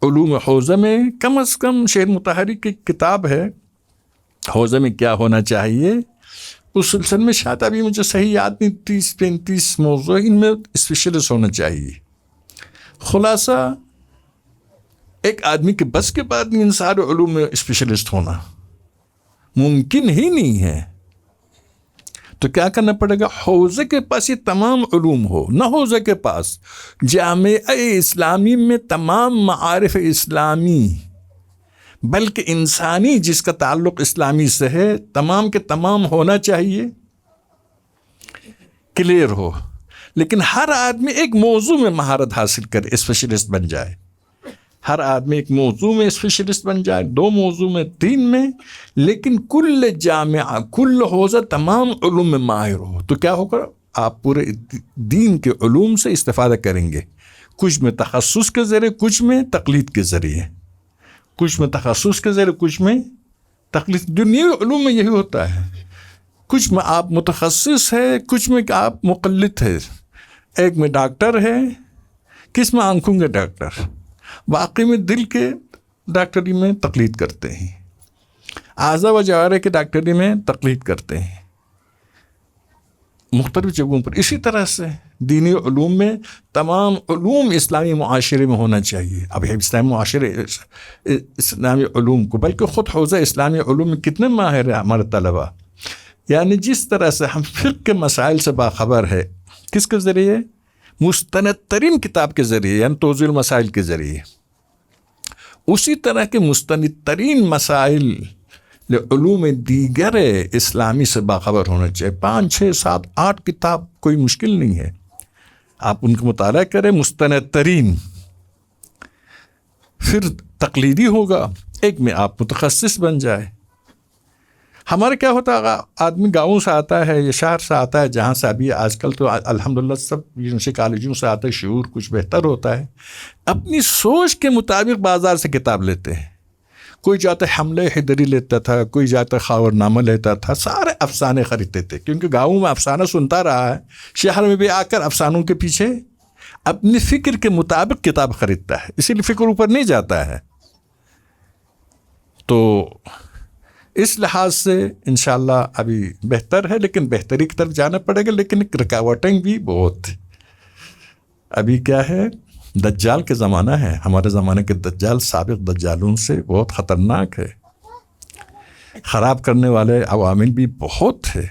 علوم حوزہ میں کم از کم شعر مطہری کی کتاب ہے حوزہ میں کیا ہونا چاہیے، اس سلسلے میں شاید ابھی مجھے صحیح یاد نہیں، 30-35 موضوع ان میں اسپیشلسٹ ہونا چاہیے۔ خلاصہ ایک آدمی کے بس کے بعد ان سارے علوم میں اسپیشلسٹ ہونا ممکن ہی نہیں ہے۔ تو کیا کرنا پڑے گا؟ حوزے کے پاس یہ تمام علوم ہو، نہ حوزے کے پاس جامعہ اسلامی میں تمام معارف اسلامی، بلکہ انسانی جس کا تعلق اسلامی سے ہے تمام کے تمام ہونا چاہیے، کلیئر ہو۔ لیکن ہر آدمی ایک موضوع میں مہارت حاصل کرے، اسپیشلسٹ بن جائے، ہر آدمی ایک موضوع میں اسپیشلسٹ بن جائے، 2 موضوع میں، 3 میں، لیکن کل جامعہ، کل حوزہ تمام علوم میں ماہر ہو۔ تو کیا ہوگا؟ آپ پورے دین کے علوم سے استفادہ کریں گے، کچھ میں تخصص کے ذریعے، کچھ میں تقلید کے ذریعے، کچھ میں تخصص کے ذریعے، کچھ میں تقلید۔ دنیاوی علوم میں یہی ہوتا ہے، کچھ میں آپ متخصص ہے، کچھ میں آپ مقلد ہے۔ ایک میں ڈاکٹر ہے، کس میں آنکھوں کے ڈاکٹر، باقی میں دل کے ڈاکٹری میں تقلید کرتے ہیں، اعضاء و جوارح کے ڈاکٹری میں تقلید کرتے ہیں، مختلف جگہوں پر۔ اسی طرح سے دینی علوم میں تمام علوم اسلامی معاشرے میں ہونا چاہیے۔ اب اسلامی معاشرے اسلامی علوم کو، بلکہ خود حوزہ اسلامی علوم میں کتنے ماہر ہیں ہمارے طلباء، یعنی جس طرح سے ہم فقہ کے مسائل سے باخبر ہے، کس کے ذریعے؟ مستند ترین کتاب کے ذریعے، یعنی توضیح المسائل کے ذریعے۔ اسی طرح کے مستند ترین مسائل علوم دیگر اسلامی سے باخبر ہونا چاہیے۔ 5، 6، 7، 8 کتاب کوئی مشکل نہیں ہے، آپ ان کا مطالعہ کریں، مستند ترین، پھر تقلیدی ہوگا، ایک میں آپ متخصص بن جائے۔ ہمارے کیا ہوتا ہے، آدمی گاؤں سے آتا ہے یا شہر سے آتا ہے، جہاں سے ابھی آج کل تو الحمدللہ سب یونیورسٹی کالجوں سے آتا ہے، شعور کچھ بہتر ہوتا ہے، اپنی سوچ کے مطابق بازار سے کتاب لیتے ہیں۔ کوئی جاتا حملہ حیدری لیتا تھا، کوئی جاتا خاور نامہ لیتا تھا، سارے افسانے خریدتے تھے، کیونکہ گاؤں میں افسانہ سنتا رہا ہے، شہر میں بھی آ کر افسانوں کے پیچھے اپنی فکر کے مطابق کتاب خریدتا ہے، اسی لیے فکر اوپر نہیں جاتا ہے۔ تو اس لحاظ سے انشاءاللہ ابھی بہتر ہے، لیکن بہتری کی طرف جانا پڑے گا، لیکن رکاوٹیں بھی بہت۔ ابھی کیا ہے، دجال کے زمانہ ہے، ہمارے زمانے کے دجال سابق دجالوں سے بہت خطرناک ہے، خراب کرنے والے عوامل بھی بہت ہے.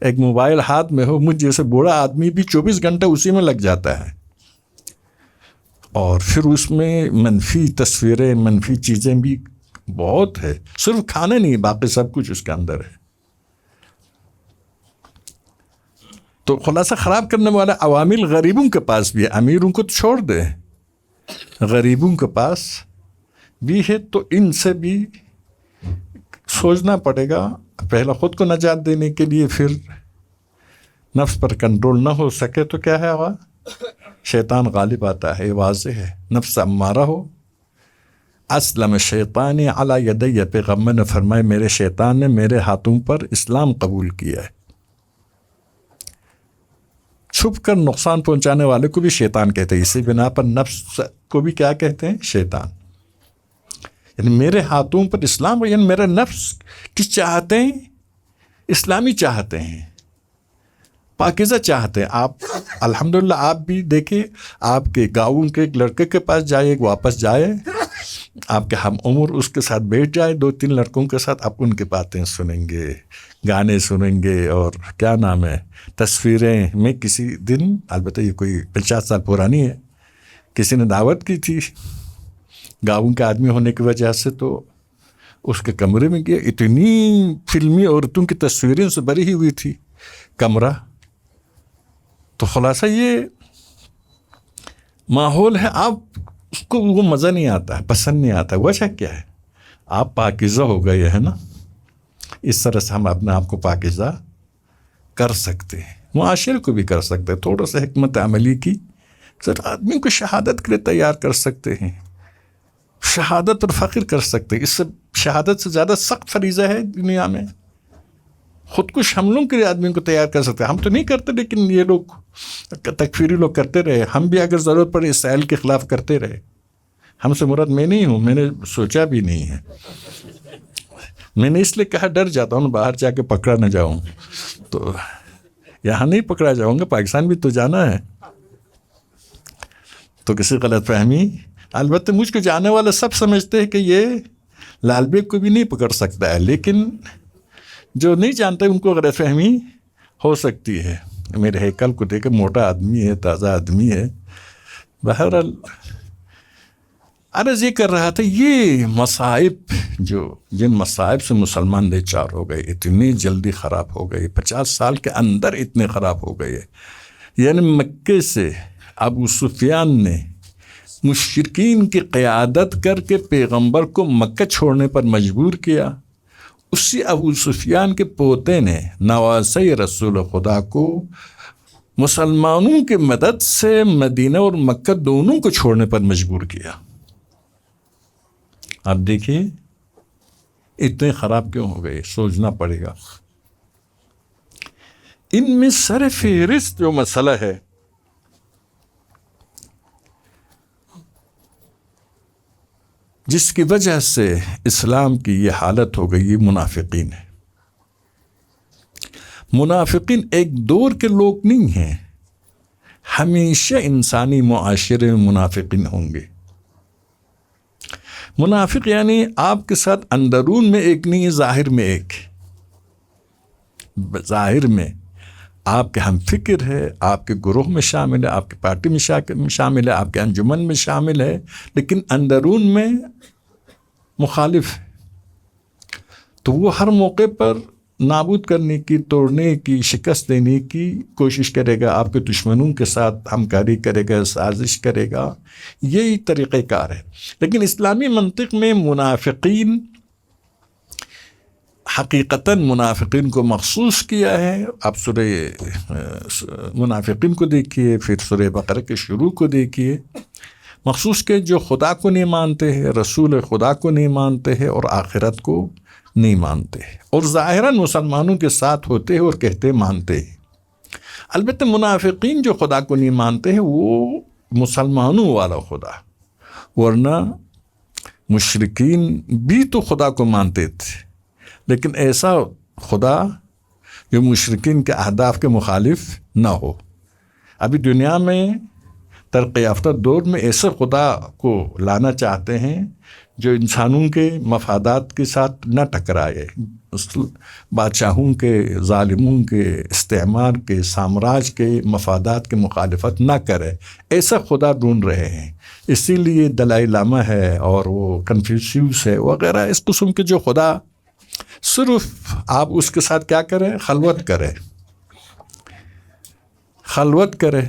ایک موبائل ہاتھ میں ہو، مجھ جیسے بوڑھا آدمی بھی 24 گھنٹے اسی میں لگ جاتا ہے، اور پھر اس میں منفی تصویریں، منفی چیزیں بھی بہت ہے. صرف کھانے نہیں، باقی سب کچھ اس کے اندر ہے. تو خلاصہ خراب کرنے والے عوامل غریبوں کے پاس بھی ہے، امیروں کو تو چھوڑ دے، غریبوں کے پاس بھی ہے. تو ان سے بھی سوچنا پڑے گا. پہلا خود کو نجات دینے کے لیے، پھر نفس پر کنٹرول نہ ہو سکے تو کیا ہے، شیطان غالب آتا ہے. یہ واضح ہے. نفس امارہ ہو. اسلم شیطانی علی یدی، پیغمبر نے فرمایا میرے شیطان نے میرے ہاتھوں پر اسلام قبول کیا ہے. چھپ کر نقصان پہنچانے والے کو بھی شیطان کہتے ہیں. اسی بنا پر نفس کو بھی کیا کہتے ہیں، شیطان. یعنی میرے ہاتھوں پر اسلام، یعنی میرے نفس کی چاہتے ہیں اسلامی چاہتے ہیں، پاکیزہ چاہتے ہیں. آپ الحمدللہ آپ بھی دیکھیں، آپ کے گاؤں کے ایک لڑکے کے پاس جائے، واپس جائے، آپ کے ہم عمر اس کے ساتھ بیٹھ جائے 2-3 لڑکوں کے ساتھ، آپ ان کی باتیں سنیں گے، گانے سنیں گے، اور کیا نام ہے، تصویریں. میں کسی دن، البتہ یہ کوئی 50 سال پرانی ہے، کسی نے دعوت کی تھی گاؤں کے آدمی ہونے کی وجہ سے، تو اس کے کمرے میں گیا. اتنی فلمی عورتوں کی تصویریں سے بھری ہی ہوئی تھی کمرہ. تو خلاصہ یہ ماحول ہے، آپ اس کو وہ مزہ نہیں آتا ہے، پسند نہیں آتا ہے. وجہ کیا ہے؟ آپ پاکیزہ ہو گئے ہیں نا. اس طرح سے ہم اپنے آپ کو پاکیزہ کر سکتے ہیں، معاشرے کو بھی کر سکتے ہیں. تھوڑا سا حکمت عملی کی ذرا آدمی کو شہادت کے لیے تیار کر سکتے ہیں، شہادت پر فخر کر سکتے ہیں. اس سے شہادت سے زیادہ سخت فریضہ ہے دنیا میں. خودکش حملوں کے لیے آدمی کو تیار کر سکتے ہیں. ہم تو نہیں کرتے، لیکن یہ لوگ تکفیری لوگ کرتے رہے. ہم بھی اگر ضرورت پڑے اسرائیل کے خلاف کرتے رہے. ہم سے مراد میں نہیں ہوں، میں نے سوچا بھی نہیں ہے. میں نے اس لیے کہا ڈر جاتا ہوں باہر جا کے پکڑا نہ جاؤں. تو یہاں نہیں پکڑا جاؤں گا، پاکستان بھی تو جانا ہے. تو کسی غلط فہمی، البتہ مجھ کو جانے والے سب سمجھتے ہیں کہ یہ لال بیگ کو بھی نہیں پکڑ سکتا ہے، لیکن جو نہیں جانتے ان کو غلط فہمی ہو سکتی ہے. میرے ہیکل کو دیکھ کے موٹا آدمی ہے، تازہ آدمی ہے. بہرحال عرض یہ کر رہا تھا، یہ مصائب جن مصائب سے مسلمان دے چار ہو گئے، اتنی جلدی خراب ہو گئے، 50 سال کے اندر اتنے خراب ہو گئے. یعنی مکے سے ابو سفیان نے مشرکین کی قیادت کر کے پیغمبر کو مکہ چھوڑنے پر مجبور کیا. اسی ابو سفیان کے پوتے نے نواسۂ رسول خدا کو مسلمانوں کی مدد سے مدینہ اور مکہ دونوں کو چھوڑنے پر مجبور کیا. آپ دیکھیے اتنے خراب کیوں ہو گئے، سوچنا پڑے گا. ان میں سر فہرست جو مسئلہ ہے، جس کی وجہ سے اسلام کی یہ حالت ہو گئی، یہ منافقین ہے. منافقین ایک دور کے لوگ نہیں ہیں، ہمیشہ انسانی معاشرے میں منافقین ہوں گے. منافق یعنی آپ کے ساتھ اندرون میں ایک نہیں، ظاہر میں ایک. ظاہر میں آپ کے ہم فکر ہے، آپ کے گروہ میں شامل ہے، آپ کی پارٹی میں شامل ہے، آپ کے انجمن میں شامل ہے، لیکن اندرون میں مخالف ہے. تو وہ ہر موقع پر نابود کرنے کی، توڑنے کی، شکست دینے کی کوشش کرے گا. آپ کے دشمنوں کے ساتھ ہمکاری کرے گا، سازش کرے گا. یہی طریقہ کار ہے. لیکن اسلامی منطق میں منافقین، حقیقتاً منافقین کو مخصوص کیا ہے. آپ سورہ منافقین کو دیکھیے، پھر سورہ بقرہ کے شروع کو دیکھیے. مخصوص کہ جو خدا کو نہیں مانتے ہیں، رسول خدا کو نہیں مانتے ہیں، اور آخرت کو نہیں مانتے ہیں، اور ظاہراً مسلمانوں کے ساتھ ہوتے ہیں اور کہتے مانتے ہیں. البتہ منافقین جو خدا کو نہیں مانتے ہیں وہ مسلمانوں والا خدا، ورنہ مشرکین بھی تو خدا کو مانتے تھے، لیکن ایسا خدا جو مشرکین کے اہداف کے مخالف نہ ہو. ابھی دنیا میں ترقی یافتہ دور میں ایسے خدا کو لانا چاہتے ہیں جو انسانوں کے مفادات کے ساتھ نہ ٹکرائے، بادشاہوں کے، ظالموں کے، استعمار کے، سامراج کے مفادات کی مخالفت نہ کرے، ایسا خدا ڈھونڈ رہے ہیں۔ اسی لیے دلائی لاما ہے اور وہ کنفیوشیوس ہے وغیرہ اس قسم کے جو خدا، صرف آپ اس کے ساتھ کیا کریں، خلوت کرے،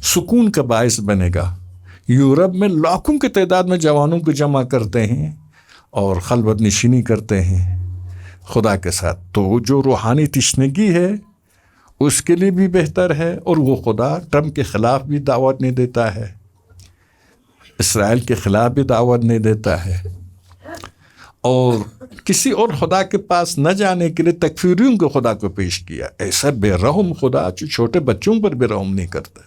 سکون کا باعث بنے گا۔ یورپ میں لاکھوں کی تعداد میں جوانوں کو جمع کرتے ہیں اور خلوت نشینی کرتے ہیں خدا کے ساتھ، تو جو روحانی تشنگی ہے اس کے لیے بھی بہتر ہے، اور وہ خدا ٹرمپ کے خلاف بھی دعوت نہیں دیتا ہے، اسرائیل کے خلاف بھی دعوت نہیں دیتا ہے، اور کسی اور خدا کے پاس نہ جانے کے لیے تکفیریوں کو خدا کو پیش کیا، ایسا بے رحم خدا جو چھوٹے بچوں پر بھی رحم نہیں کرتا،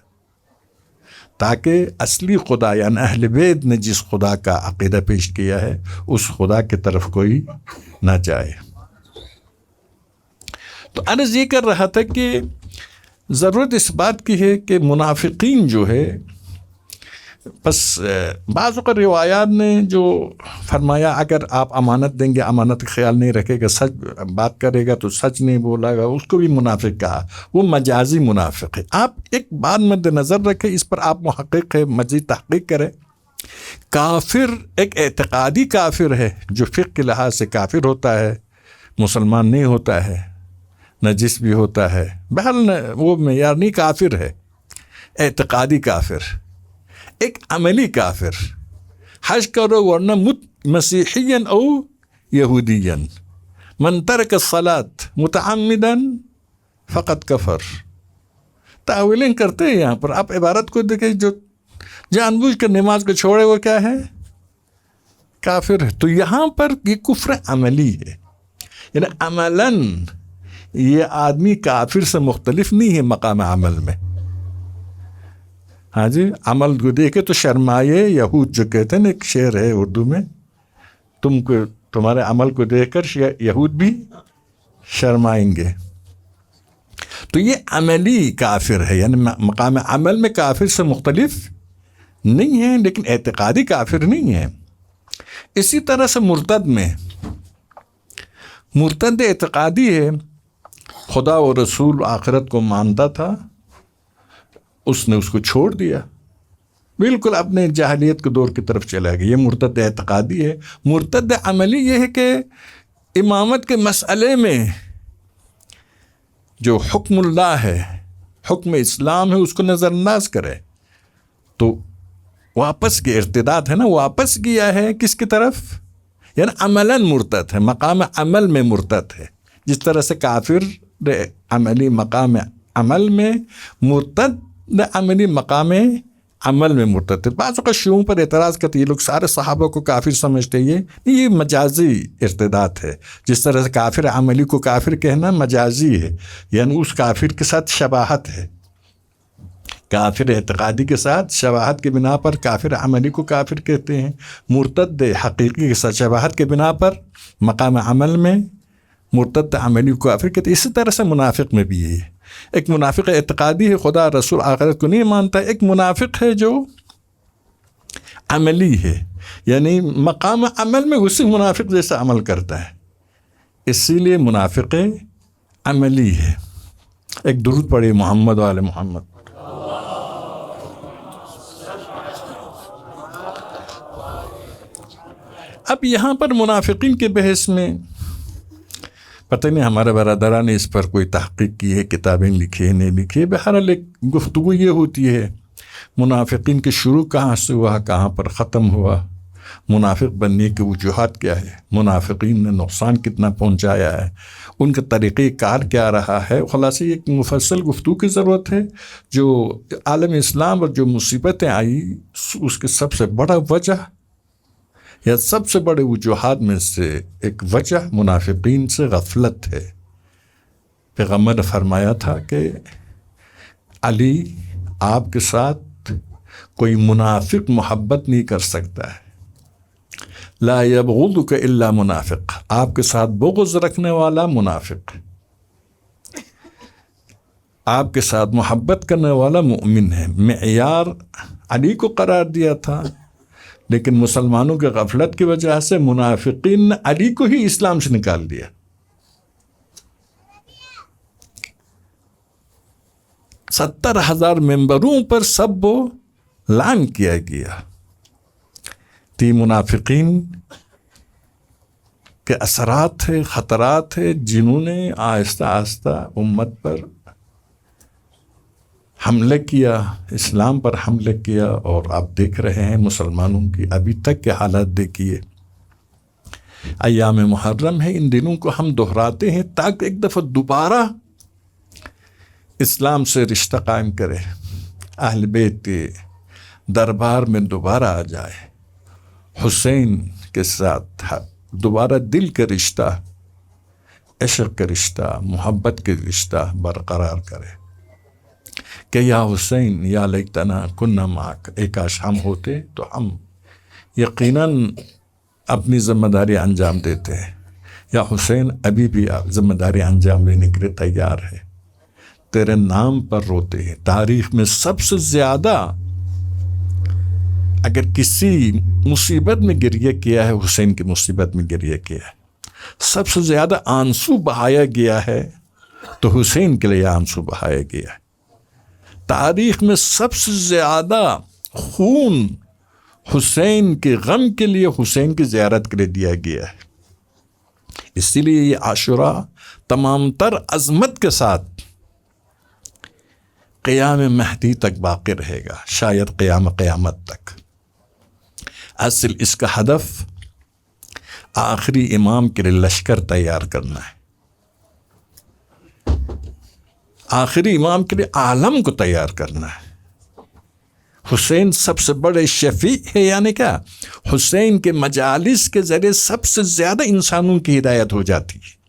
تاکہ اصلی خدا یعنی اہل بیت نے جس خدا کا عقیدہ پیش کیا ہے اس خدا کی طرف کوئی نہ جائے۔ تو عرض یہ کر رہا تھا کہ ضرورت اس بات کی ہے کہ منافقین جو ہے، بس بعض اوقات روایات نے جو فرمایا اگر آپ امانت دیں گے، امانت کا خیال نہیں رکھے گا، سچ بات کرے گا تو سچ نہیں بولا گا، اس کو بھی منافق کہا، وہ مجازی منافق ہے۔ آپ ایک بات مد نظر رکھیں، اس پر آپ محقق ہے، مزید تحقیق کریں۔ کافر ایک اعتقادی کافر ہے جو فقہ کے لحاظ سے کافر ہوتا ہے، مسلمان نہیں ہوتا ہے، نجس بھی ہوتا ہے، بہرحال وہ معیارنی کافر ہے، اعتقادی کافر۔ ایک عملی کافر، حج کرو ورنہ مسیحین او یہودین، من ترک الصلاۃ متعمدا فقط کفر۔ تاویلیں کرتے ہیں یہاں پر، آپ عبارت کو دیکھیں، جو جان بوجھ کر نماز کو چھوڑے وہ کیا ہے، کافر ہے۔ تو یہاں پر یہ کفر عملی ہے، یعنی عملاً یہ آدمی کافر سے مختلف نہیں ہے مقام عمل میں۔ ہاں جی، عمل کو دیکھے تو شرمائے یہود، جو کہتے ہیں ایک شعر ہے اردو میں، تمہارے عمل کو دیکھ کر یہود بھی شرمائیں گے۔ تو یہ عملی کافر ہے، یعنی مقام عمل میں کافر سے مختلف نہیں ہے، لیکن اعتقادی کافر نہیں ہے۔ اسی طرح سے مرتد اعتقادی ہے، خدا و رسول آخرت کو مانتا تھا، اس نے اس کو چھوڑ دیا، بالکل اپنے جاہلیت کے دور کی طرف چلا گیا، یہ مرتد اعتقادی ہے۔ مرتد عملی یہ ہے کہ امامت کے مسئلے میں جو حکم اللہ ہے، حکم اسلام ہے، اس کو نظر انداز کرے، تو واپس کے ارتداد ہے نا، واپس کیا ہے کس کی طرف، یعنی عملاً مرتد ہے، مقام عمل میں مرتد ہے۔ جس طرح سے کافر عملی مقام عمل میں مرتد، عملی مقام عمل میں مرتد ہے۔ بعض اوقات شیعوں پر اعتراض کرتے یہ لوگ سارے صحابہ کو کافر سمجھتے، یہ مجازی ارتداد ہے۔ جس طرح سے کافر عملی کو کافر کہنا مجازی ہے، یعنی اس کافر کے ساتھ شباہت ہے، کافر اعتقادی کے ساتھ شباہت کے بنا پر کافر عملی کو کافر کہتے ہیں، مرتد حقیقی کے ساتھ شباہت کے بنا پر مقام عمل میں مرتد عملی کو کافر کہتے ہیں۔ اسی طرح سے منافق میں بھی ہے، ایک منافق اعتقادی ہے، خدا رسول آخرت کو نہیں مانتا، ایک منافق ہے جو عملی ہے، یعنی مقام عمل میں اسی منافق جیسا عمل کرتا ہے، اسی لیے منافق عملی ہے۔ ایک درود پڑھے محمد وآل محمد۔ اب یہاں پر منافقین کے بحث میں پتہ نہیں ہمارے برادران نے اس پر کوئی تحقیق کی ہے، کتابیں لکھی ہے نہیں لکھی ہے، بہرحال ایک گفتگو یہ ہوتی ہے منافقین کے شروع کہاں سے ہوا، کہاں پر ختم ہوا، منافق بننے کی وجوہات کیا ہے، منافقین نے نقصان کتنا پہنچایا ہے، ان کا طریقہ کار کیا رہا ہے۔ خلاصہ ایک مفصل گفتگو کی ضرورت ہے۔ جو عالم اسلام اور جو مصیبتیں آئی، اس کے سب سے بڑا وجہ یا سب سے بڑے وجوہات میں سے ایک وجہ منافقین سے غفلت ہے۔ پیغمبر نے فرمایا تھا کہ علی آپ کے ساتھ کوئی منافق محبت نہیں کر سکتا ہے، لا یبغضک الا منافق، آپ کے ساتھ بغض رکھنے والا منافق۔ آپ کے ساتھ محبت کرنے والا مومن ہے. معیار علی کو قرار دیا تھا، لیکن مسلمانوں کے غفلت کی وجہ سے منافقین نے علی کو ہی اسلام سے نکال دیا. 70,000 ممبروں پر سب وہ لعن کیا گیا. تی منافقین کے اثرات تھے، خطرات تھے، جنہوں نے آہستہ آہستہ امت پر حملہ کیا، اسلام پر حملہ کیا. اور آپ دیکھ رہے ہیں مسلمانوں کی ابھی تک کے حالات دیکھیے. ایام محرم ہے، ان دنوں کو ہم دہراتے ہیں تاکہ ایک دفعہ دوبارہ اسلام سے رشتہ قائم کرے، اہل بیت کے دربار میں دوبارہ آ جائے، حسین کے ساتھ دوبارہ دل کا رشتہ، عشق کا رشتہ، محبت کے رشتہ برقرار کرے کہ یا حسین یا لیتنا کننا معک، ایک کاش ہم ہوتے تو ہم یقیناً اپنی ذمہ داری انجام دیتے ہیں. یا حسین ابھی بھی آپ ذمہ داری انجام لینے کے لیے تیار ہے، تیرے نام پر روتے ہیں. تاریخ میں سب سے زیادہ اگر کسی مصیبت میں گریہ کیا ہے، حسین کی مصیبت میں گریہ کیا ہے. سب سے زیادہ آنسو بہایا گیا ہے تو حسین کے لیے آنسو بہایا گیا ہے. تاریخ میں سب سے زیادہ خون حسین کے غم کے لیے، حسین کی زیارت کے لیے دیا گیا ہے. اسی لیے یہ عاشوراء تمام تر عظمت کے ساتھ قیام مہدی تک باقی رہے گا، شاید قیامت تک. اصل اس کا ہدف آخری امام کے لیے لشکر تیار کرنا ہے، آخری امام کے لیے عالم کو تیار کرنا ہے. حسین سب سے بڑے شفیع ہے، یعنی کیا، حسین کے مجالس کے ذریعے سب سے زیادہ انسانوں کی ہدایت ہو جاتی ہے.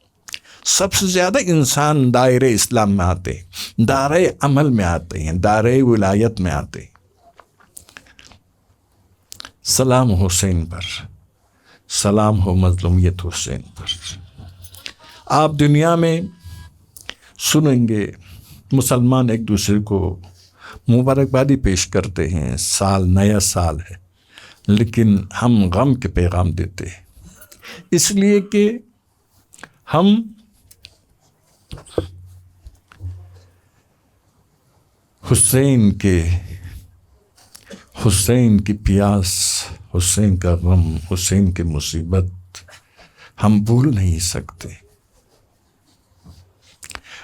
سب سے زیادہ انسان دائرہ اسلام میں آتے ہیں، دائرہ عمل میں آتے ہیں، دائرہ ولایت میں آتے ہیں. سلام حسین پر، سلام ہو مظلومیت حسین پر. آپ دنیا میں سنیں گے مسلمان ایک دوسرے کو مبارکبادی پیش کرتے ہیں، سال نیا سال ہے، لیکن ہم غم کے پیغام دیتے ہیں، اس لیے کہ ہم حسین کی پیاس، حسین کا غم، حسین کی مصیبت ہم بھول نہیں سکتے.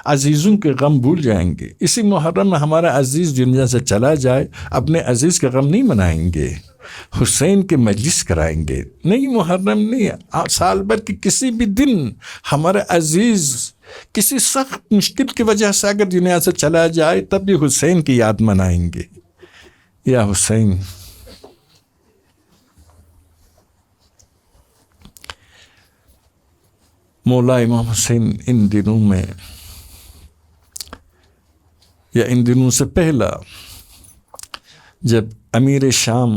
عزیزوں کے غم بھول جائیں گے. اسی محرم میں ہمارا عزیز دنیا سے چلا جائے، اپنے عزیز کا غم نہیں منائیں گے، حسین کے مجلس کرائیں گے. نہیں، محرم نہیں، سال بھر کے کسی بھی دن ہمارا عزیز کسی سخت مشکل کی وجہ سے اگر دنیا سے چلا جائے تب بھی حسین کی یاد منائیں گے. یا حسین. مولا امام حسین ان دنوں میں یا ان دنوں سے پہلا جب امیر شام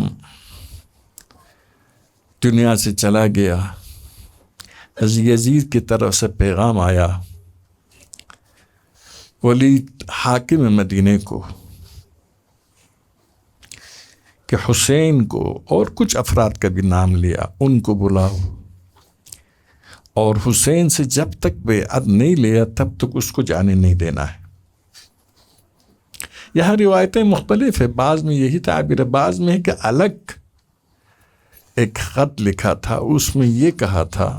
دنیا سے چلا گیا، یزید کی طرف سے پیغام آیا ولید حاکم مدینے کو کہ حسین کو اور کچھ افراد کا بھی نام لیا، ان کو بلاؤ، اور حسین سے جب تک بیعت نہیں لیا تب تک اس کو جانے نہیں دینا ہے. یہاں روایتیں مختلف ہیں، بعض میں یہی تعبیر، بعض میں ہے کہ الگ ایک خط لکھا تھا، اس میں یہ کہا تھا،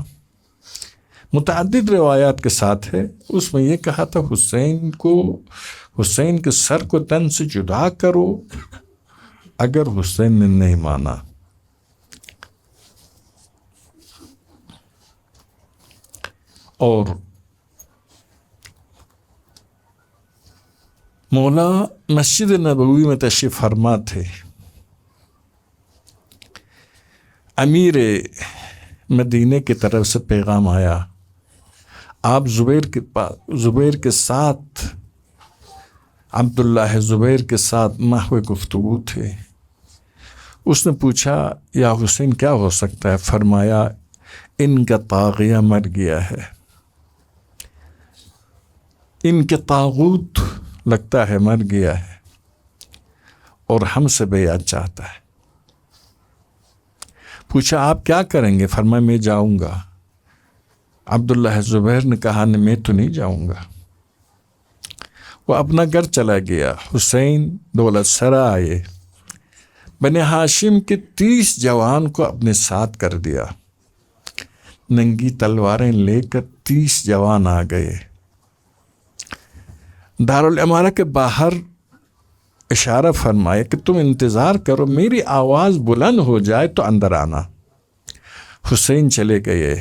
متعدد روایات کے ساتھ ہے، اس میں یہ کہا تھا حسین کے سر کو تن سے جدا کرو. اگر حسین نے نہیں مانا اور مولا مسجد نبوی میں تشریف فرما تھے، امیر مدینے کی طرف سے پیغام آیا، آپ زبیر کے ساتھ، عبداللہ زبیر کے ساتھ محو گفتگو تھے. اس نے پوچھا یا حسین کیا ہو سکتا ہے؟ فرمایا ان کا طاغیہ مر گیا ہے، ان کے طاغوت لگتا ہے مر گیا ہے اور ہم سے بیعت چاہتا ہے۔ پوچھا آپ کیا کریں گے؟ فرمایا میں جاؤں گا۔ عبداللہ زبیر نے کہا میں تو نہیں جاؤں گا۔ وہ اپنا گھر چلا گیا۔ حسین دولت سرا آئے، بنی ہاشم کے 30 جوان کو اپنے ساتھ کر دیا، ننگی تلواریں لے کر 30 جوان آ گئے۔ دارالعمارہ کے باہر اشارہ فرمایا کہ تم انتظار کرو، میری آواز بلند ہو جائے تو اندر آنا۔ حسین چلے گئے۔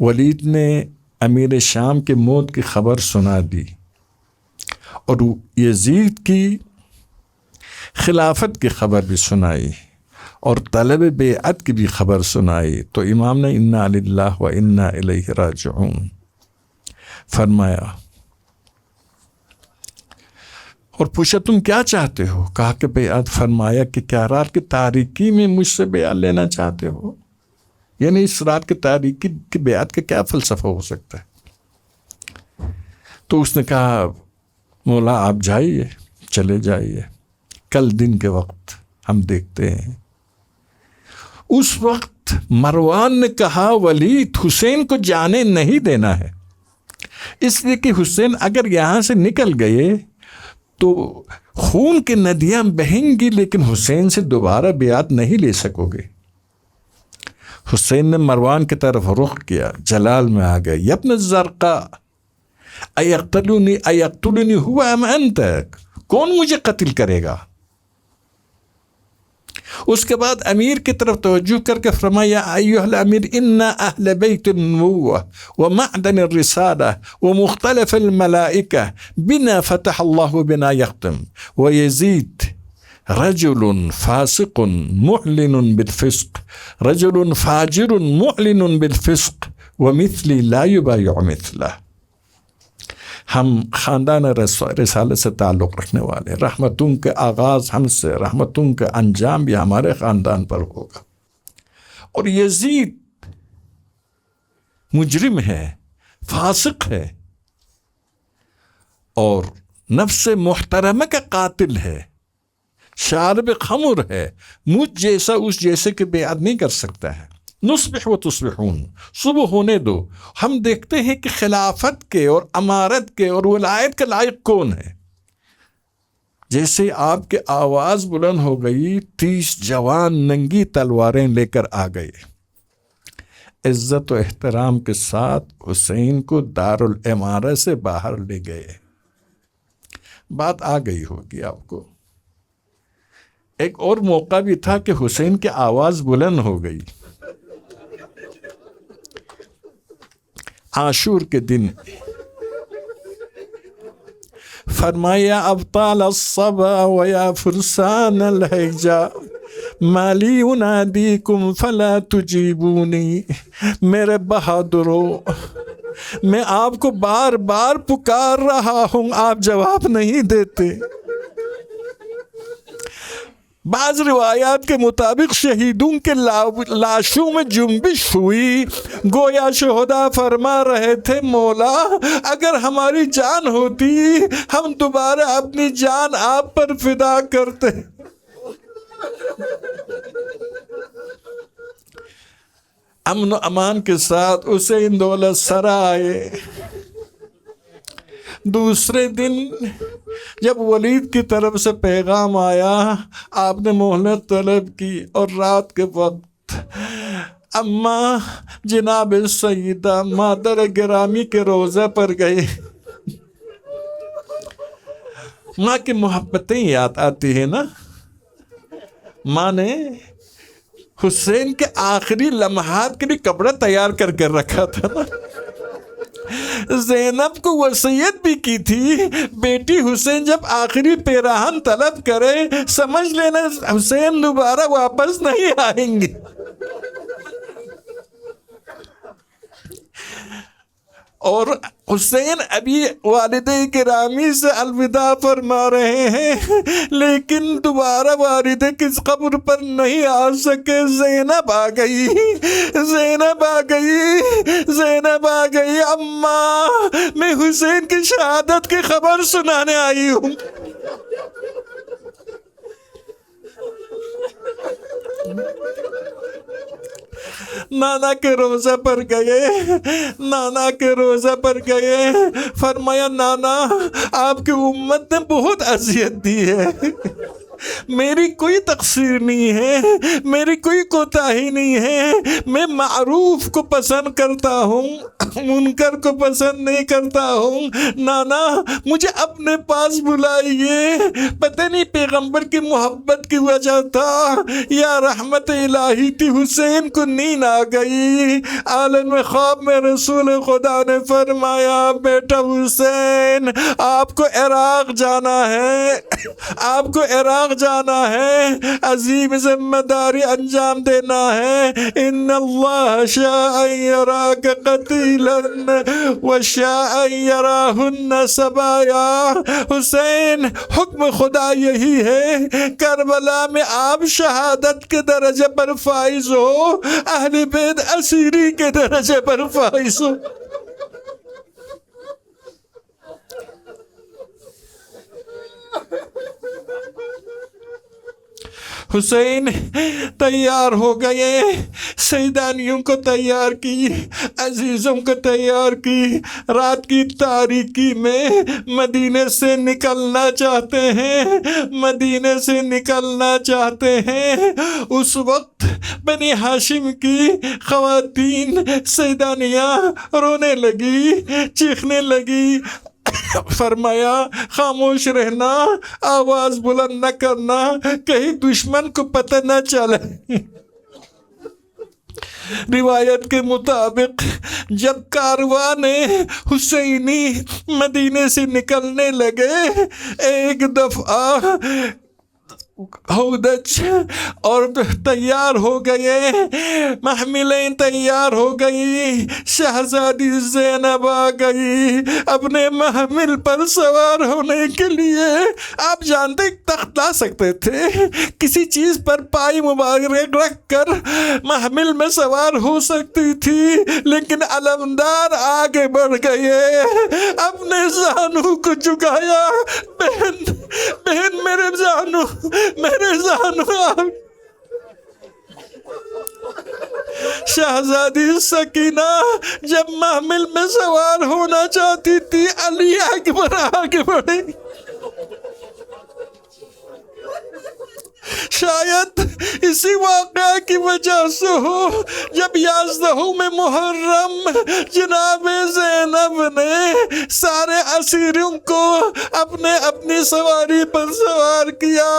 ولید نے امیر شام کے موت کی خبر سنا دی اور یزید کی خلافت کی خبر بھی سنائی اور طلب بیعت کی بھی خبر سنائی۔ تو امام نے انا للہ و انا الیہ راجعون فرمایا اور پوچھا تم کیا چاہتے ہو؟ کہا کہ بیعت۔ فرمایا کہ کیا رات کی تاریکی میں مجھ سے بیعت لینا چاہتے ہو؟ یعنی اس رات کی تاریکی کی بیعت کا کیا فلسفہ ہو سکتا ہے؟ تو اس نے کہا مولا آپ جائیے، چلے جائیے، کل دن کے وقت ہم دیکھتے ہیں۔ اس وقت مروان نے کہا ولید حسین کو جانے نہیں دینا ہے، اس لیے کہ حسین اگر یہاں سے نکل گئے تو خون کی ندیاں بہیں گی، لیکن حسین سے دوبارہ بیعت نہیں لے سکو گے۔ حسین نے مروان کی طرف رخ کیا، جلال میں آ گئے، یبن الزرقاء ایقتلنی ہوا ام انت، کون مجھے قتل کرے گا؟ اس کے بعد امیر کی طرف توجہ کر کے فرمایا ایھا الامیر انا اہل بیت النبوہ ومعدن الرسالہ ومختلف الملائکہ بنا فتح اللہ بنا یختم ویزید رجل فاسق معلن بالفسق رجل فاجر معلن بالفسق ومثلی لا یبایع مثلہ۔ ہم خاندان رسالت سے تعلق رکھنے والے، رحمتوں کے آغاز ہم سے، رحمتوں کے انجام بھی ہمارے خاندان پر ہوگا۔ اور یزید مجرم ہے، فاسق ہے اور نفس محترمہ کا قاتل ہے، شارب خمر ہے، مجھ جیسا اس جیسے کہ بیعت نہیں کر سکتا ہے۔ نصبح و تصبحون، صبح ہونے دو، ہم دیکھتے ہیں کہ خلافت کے اور امارت کے اور ولایت کے لائق کون ہے۔ جیسے آپ کے آواز بلند ہو گئی، 30 جوان ننگی تلواریں لے کر آ گئے، عزت و احترام کے ساتھ حسین کو دارالعمارہ سے باہر لے گئے۔ بات آ گئی ہوگی آپ کو۔ ایک اور موقع بھی تھا کہ حسین کی آواز بلند ہو گئی۔ عاشور کے دن فرمایا ابطال الصبا ویا فرسان الحجا مالی انادیکم فلا تجیبونی، میرے بہادروں میں آپ کو بار بار پکار رہا ہوں، آپ جواب نہیں دیتے۔ بعض روایات کے مطابق شہیدوں کے لاشوں میں جنبش ہوئی، گویا شہداء فرما رہے تھے مولا اگر ہماری جان ہوتی ہم دوبارہ اپنی جان آپ پر فدا کرتے۔ امن و امان کے ساتھ حسین دولت سرا آئے۔ دوسرے دن جب ولید کی طرف سے پیغام آیا، آپ نے مہلت طلب کی اور رات کے وقت اماں جناب سیدہ مادر گرامی کے روضہ پر گئے۔ ماں کی محبتیں یاد آتی ہیں نا۔ ماں نے حسین کے آخری لمحات کے لیے کپڑا تیار کر کے رکھا تھا نا۔ زینب کو وصیت بھی کی تھی بیٹی حسین جب آخری پیراہن طلب کرے سمجھ لینا حسین دوبارہ واپس نہیں آئیں گے۔ اور حسین ابھی والد گرامی سے الوداع فرما رہے ہیں، لیکن دوبارہ والد کس قبر پر نہیں آ سکے، زینب آ گئی، زینب آ گئی، زینب آ گئی، اماں میں حسین کی شہادت کی خبر سنانے آئی ہوں۔ نانا کے روزہ پر گئے، نانا کے روزہ پر گئے، فرمایا نانا آپ کی امت نے بہت اذیت دی ہے، میری کوئی تقصیر نہیں ہے، میری کوئی کوتاہی نہیں ہے، میں معروف کو پسند کرتا ہوں، منکر کو پسند نہیں کرتا ہوں، نانا مجھے اپنے پاس بلائیے، پتہ نہیں پیغمبر کی محبت کی وجہ تھا یا رحمت الہی تھی، حسین کو نیند آ گئی، عالم خواب میں رسول خدا نے فرمایا بیٹا حسین آپ کو عراق جانا ہے، آپ کو عراق جانا ہے، عظیم ذمہ داری انجام دینا ہے، ان اللہ شاء یراک قتیلا وشاء یراہن سبایا، حسین حکم خدا یہی ہے کربلا میں آپ شہادت کے درجے پر فائز ہو، اہل بیت اسیری کے درجے پر فائز ہو۔ حسین تیار ہو گئے، سیدانیوں کو تیار کی، عزیزوں کو تیار کی، رات کی تاریکی میں مدینے سے نکلنا چاہتے ہیں، مدینے سے نکلنا چاہتے ہیں۔ اس وقت بنی ہاشم کی خواتین سیدانیاں رونے لگی، چیخنے لگی، فرمایا خاموش رہنا، آواز بلند نہ کرنا، کہیں دشمن کو پتہ نہ چلے۔ روایت کے مطابق جب کاروان حسینی مدینے سے نکلنے لگے، ایک دفعہ ہودج اور تیار ہو گئے، محملیں تیار ہو گئی، شہزادی زینب آ گئی اپنے محمل پر سوار ہونے کے لیے۔ آپ جانتے تخت لا سکتے تھے، کسی چیز پر پائی مبارک رکھ کر محمل میں سوار ہو سکتی تھی، لیکن علمدار آگے بڑھ گئے، اپنے زانو کو جھکایا، بہن بہن میرے زانو، میرے زانو۔ شہزادی سکینہ جب محمل میں سوار ہونا چاہتی تھی، علی اکبر آگے بڑھے۔ شاید اسی واقعہ کی وجہ سے ہو، جب 11 محرم جناب زینب نے سارے اسیروں کو اپنے اپنی سواری پر سوار کیا،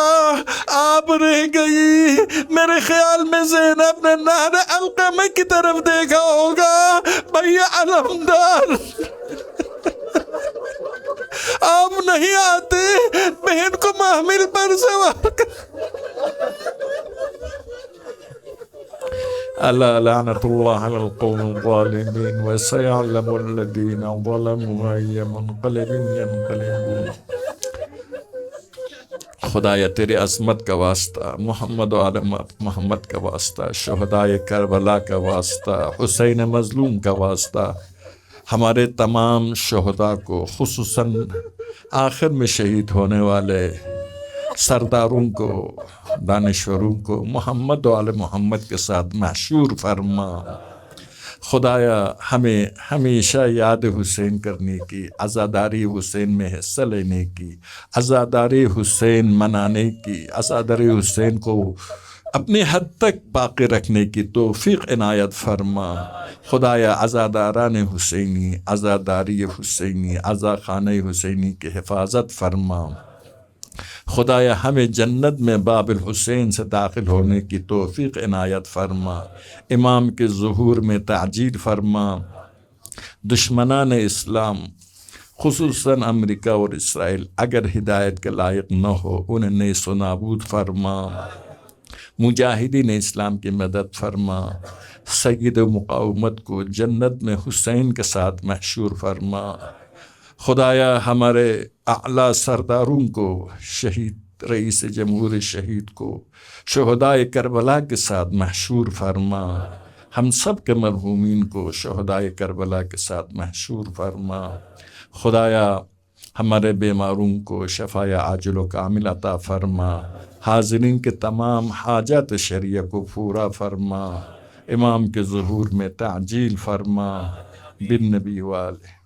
آپ رہ گئی۔ میرے خیال میں زینب نے نہر القمہ کی طرف دیکھا ہوگا، بھیا علمدار آپ نہیں آتے، بہن کو محمل پر سوار کر۔ الا لعنت اللہ علی القوم الظالمین وسیعلم الذین ظلموا ای منقلب ینقلبون۔ خدایا تیرے عظمت کا واسطہ، محمد و آل محمد کا واسطہ، شہدائے کربلا کا واسطہ، حسین مظلوم کا واسطہ، ہمارے تمام شہداء کو، خصوصاً آخر میں شہید ہونے والے سرداروں کو، دانشوروں کو محمد و آل محمد کے ساتھ محشور فرما۔ خدایا ہمیں ہمیشہ یاد حسین کرنے کی، عزاداری حسین میں حصہ لینے کی، عزاداری حسین منانے کی، عزاداری حسین کو اپنی حد تک باقی رکھنے کی توفیق عنایت فرما۔ خدایا عزاداران حسینی، عزاداری حسینی، عزاخانہ حسینی کی حفاظت فرما۔ خدایا ہمیں جنت میں باب الحسین سے داخل ہونے کی توفیق عنایت فرما۔ امام کے ظہور میں تعجیل فرما۔ دشمنان اسلام خصوصاً امریکہ اور اسرائیل اگر ہدایت کے لائق نہ ہو، انہیں نیست و نابود فرما۔ مجاہدین اسلام کی مدد فرما، سید مقاومت کو جنت میں حسین کے ساتھ محشور فرما۔ خدایا ہمارے اعلیٰ سرداروں کو، شہید رئیس جمہور شہید کو شہدائے کربلا کے ساتھ محشور فرما، ہم سب کے مرحومین کو شہدائے کربلا کے ساتھ محشور فرما۔ خدایا ہمارے بیماروں کو شفائے عاجل و کامل عطا فرما، حاضرین کے تمام حاجات شرعیہ کو پورا فرما، امام کے ظہور میں تعجیل فرما، بالنبی والہ۔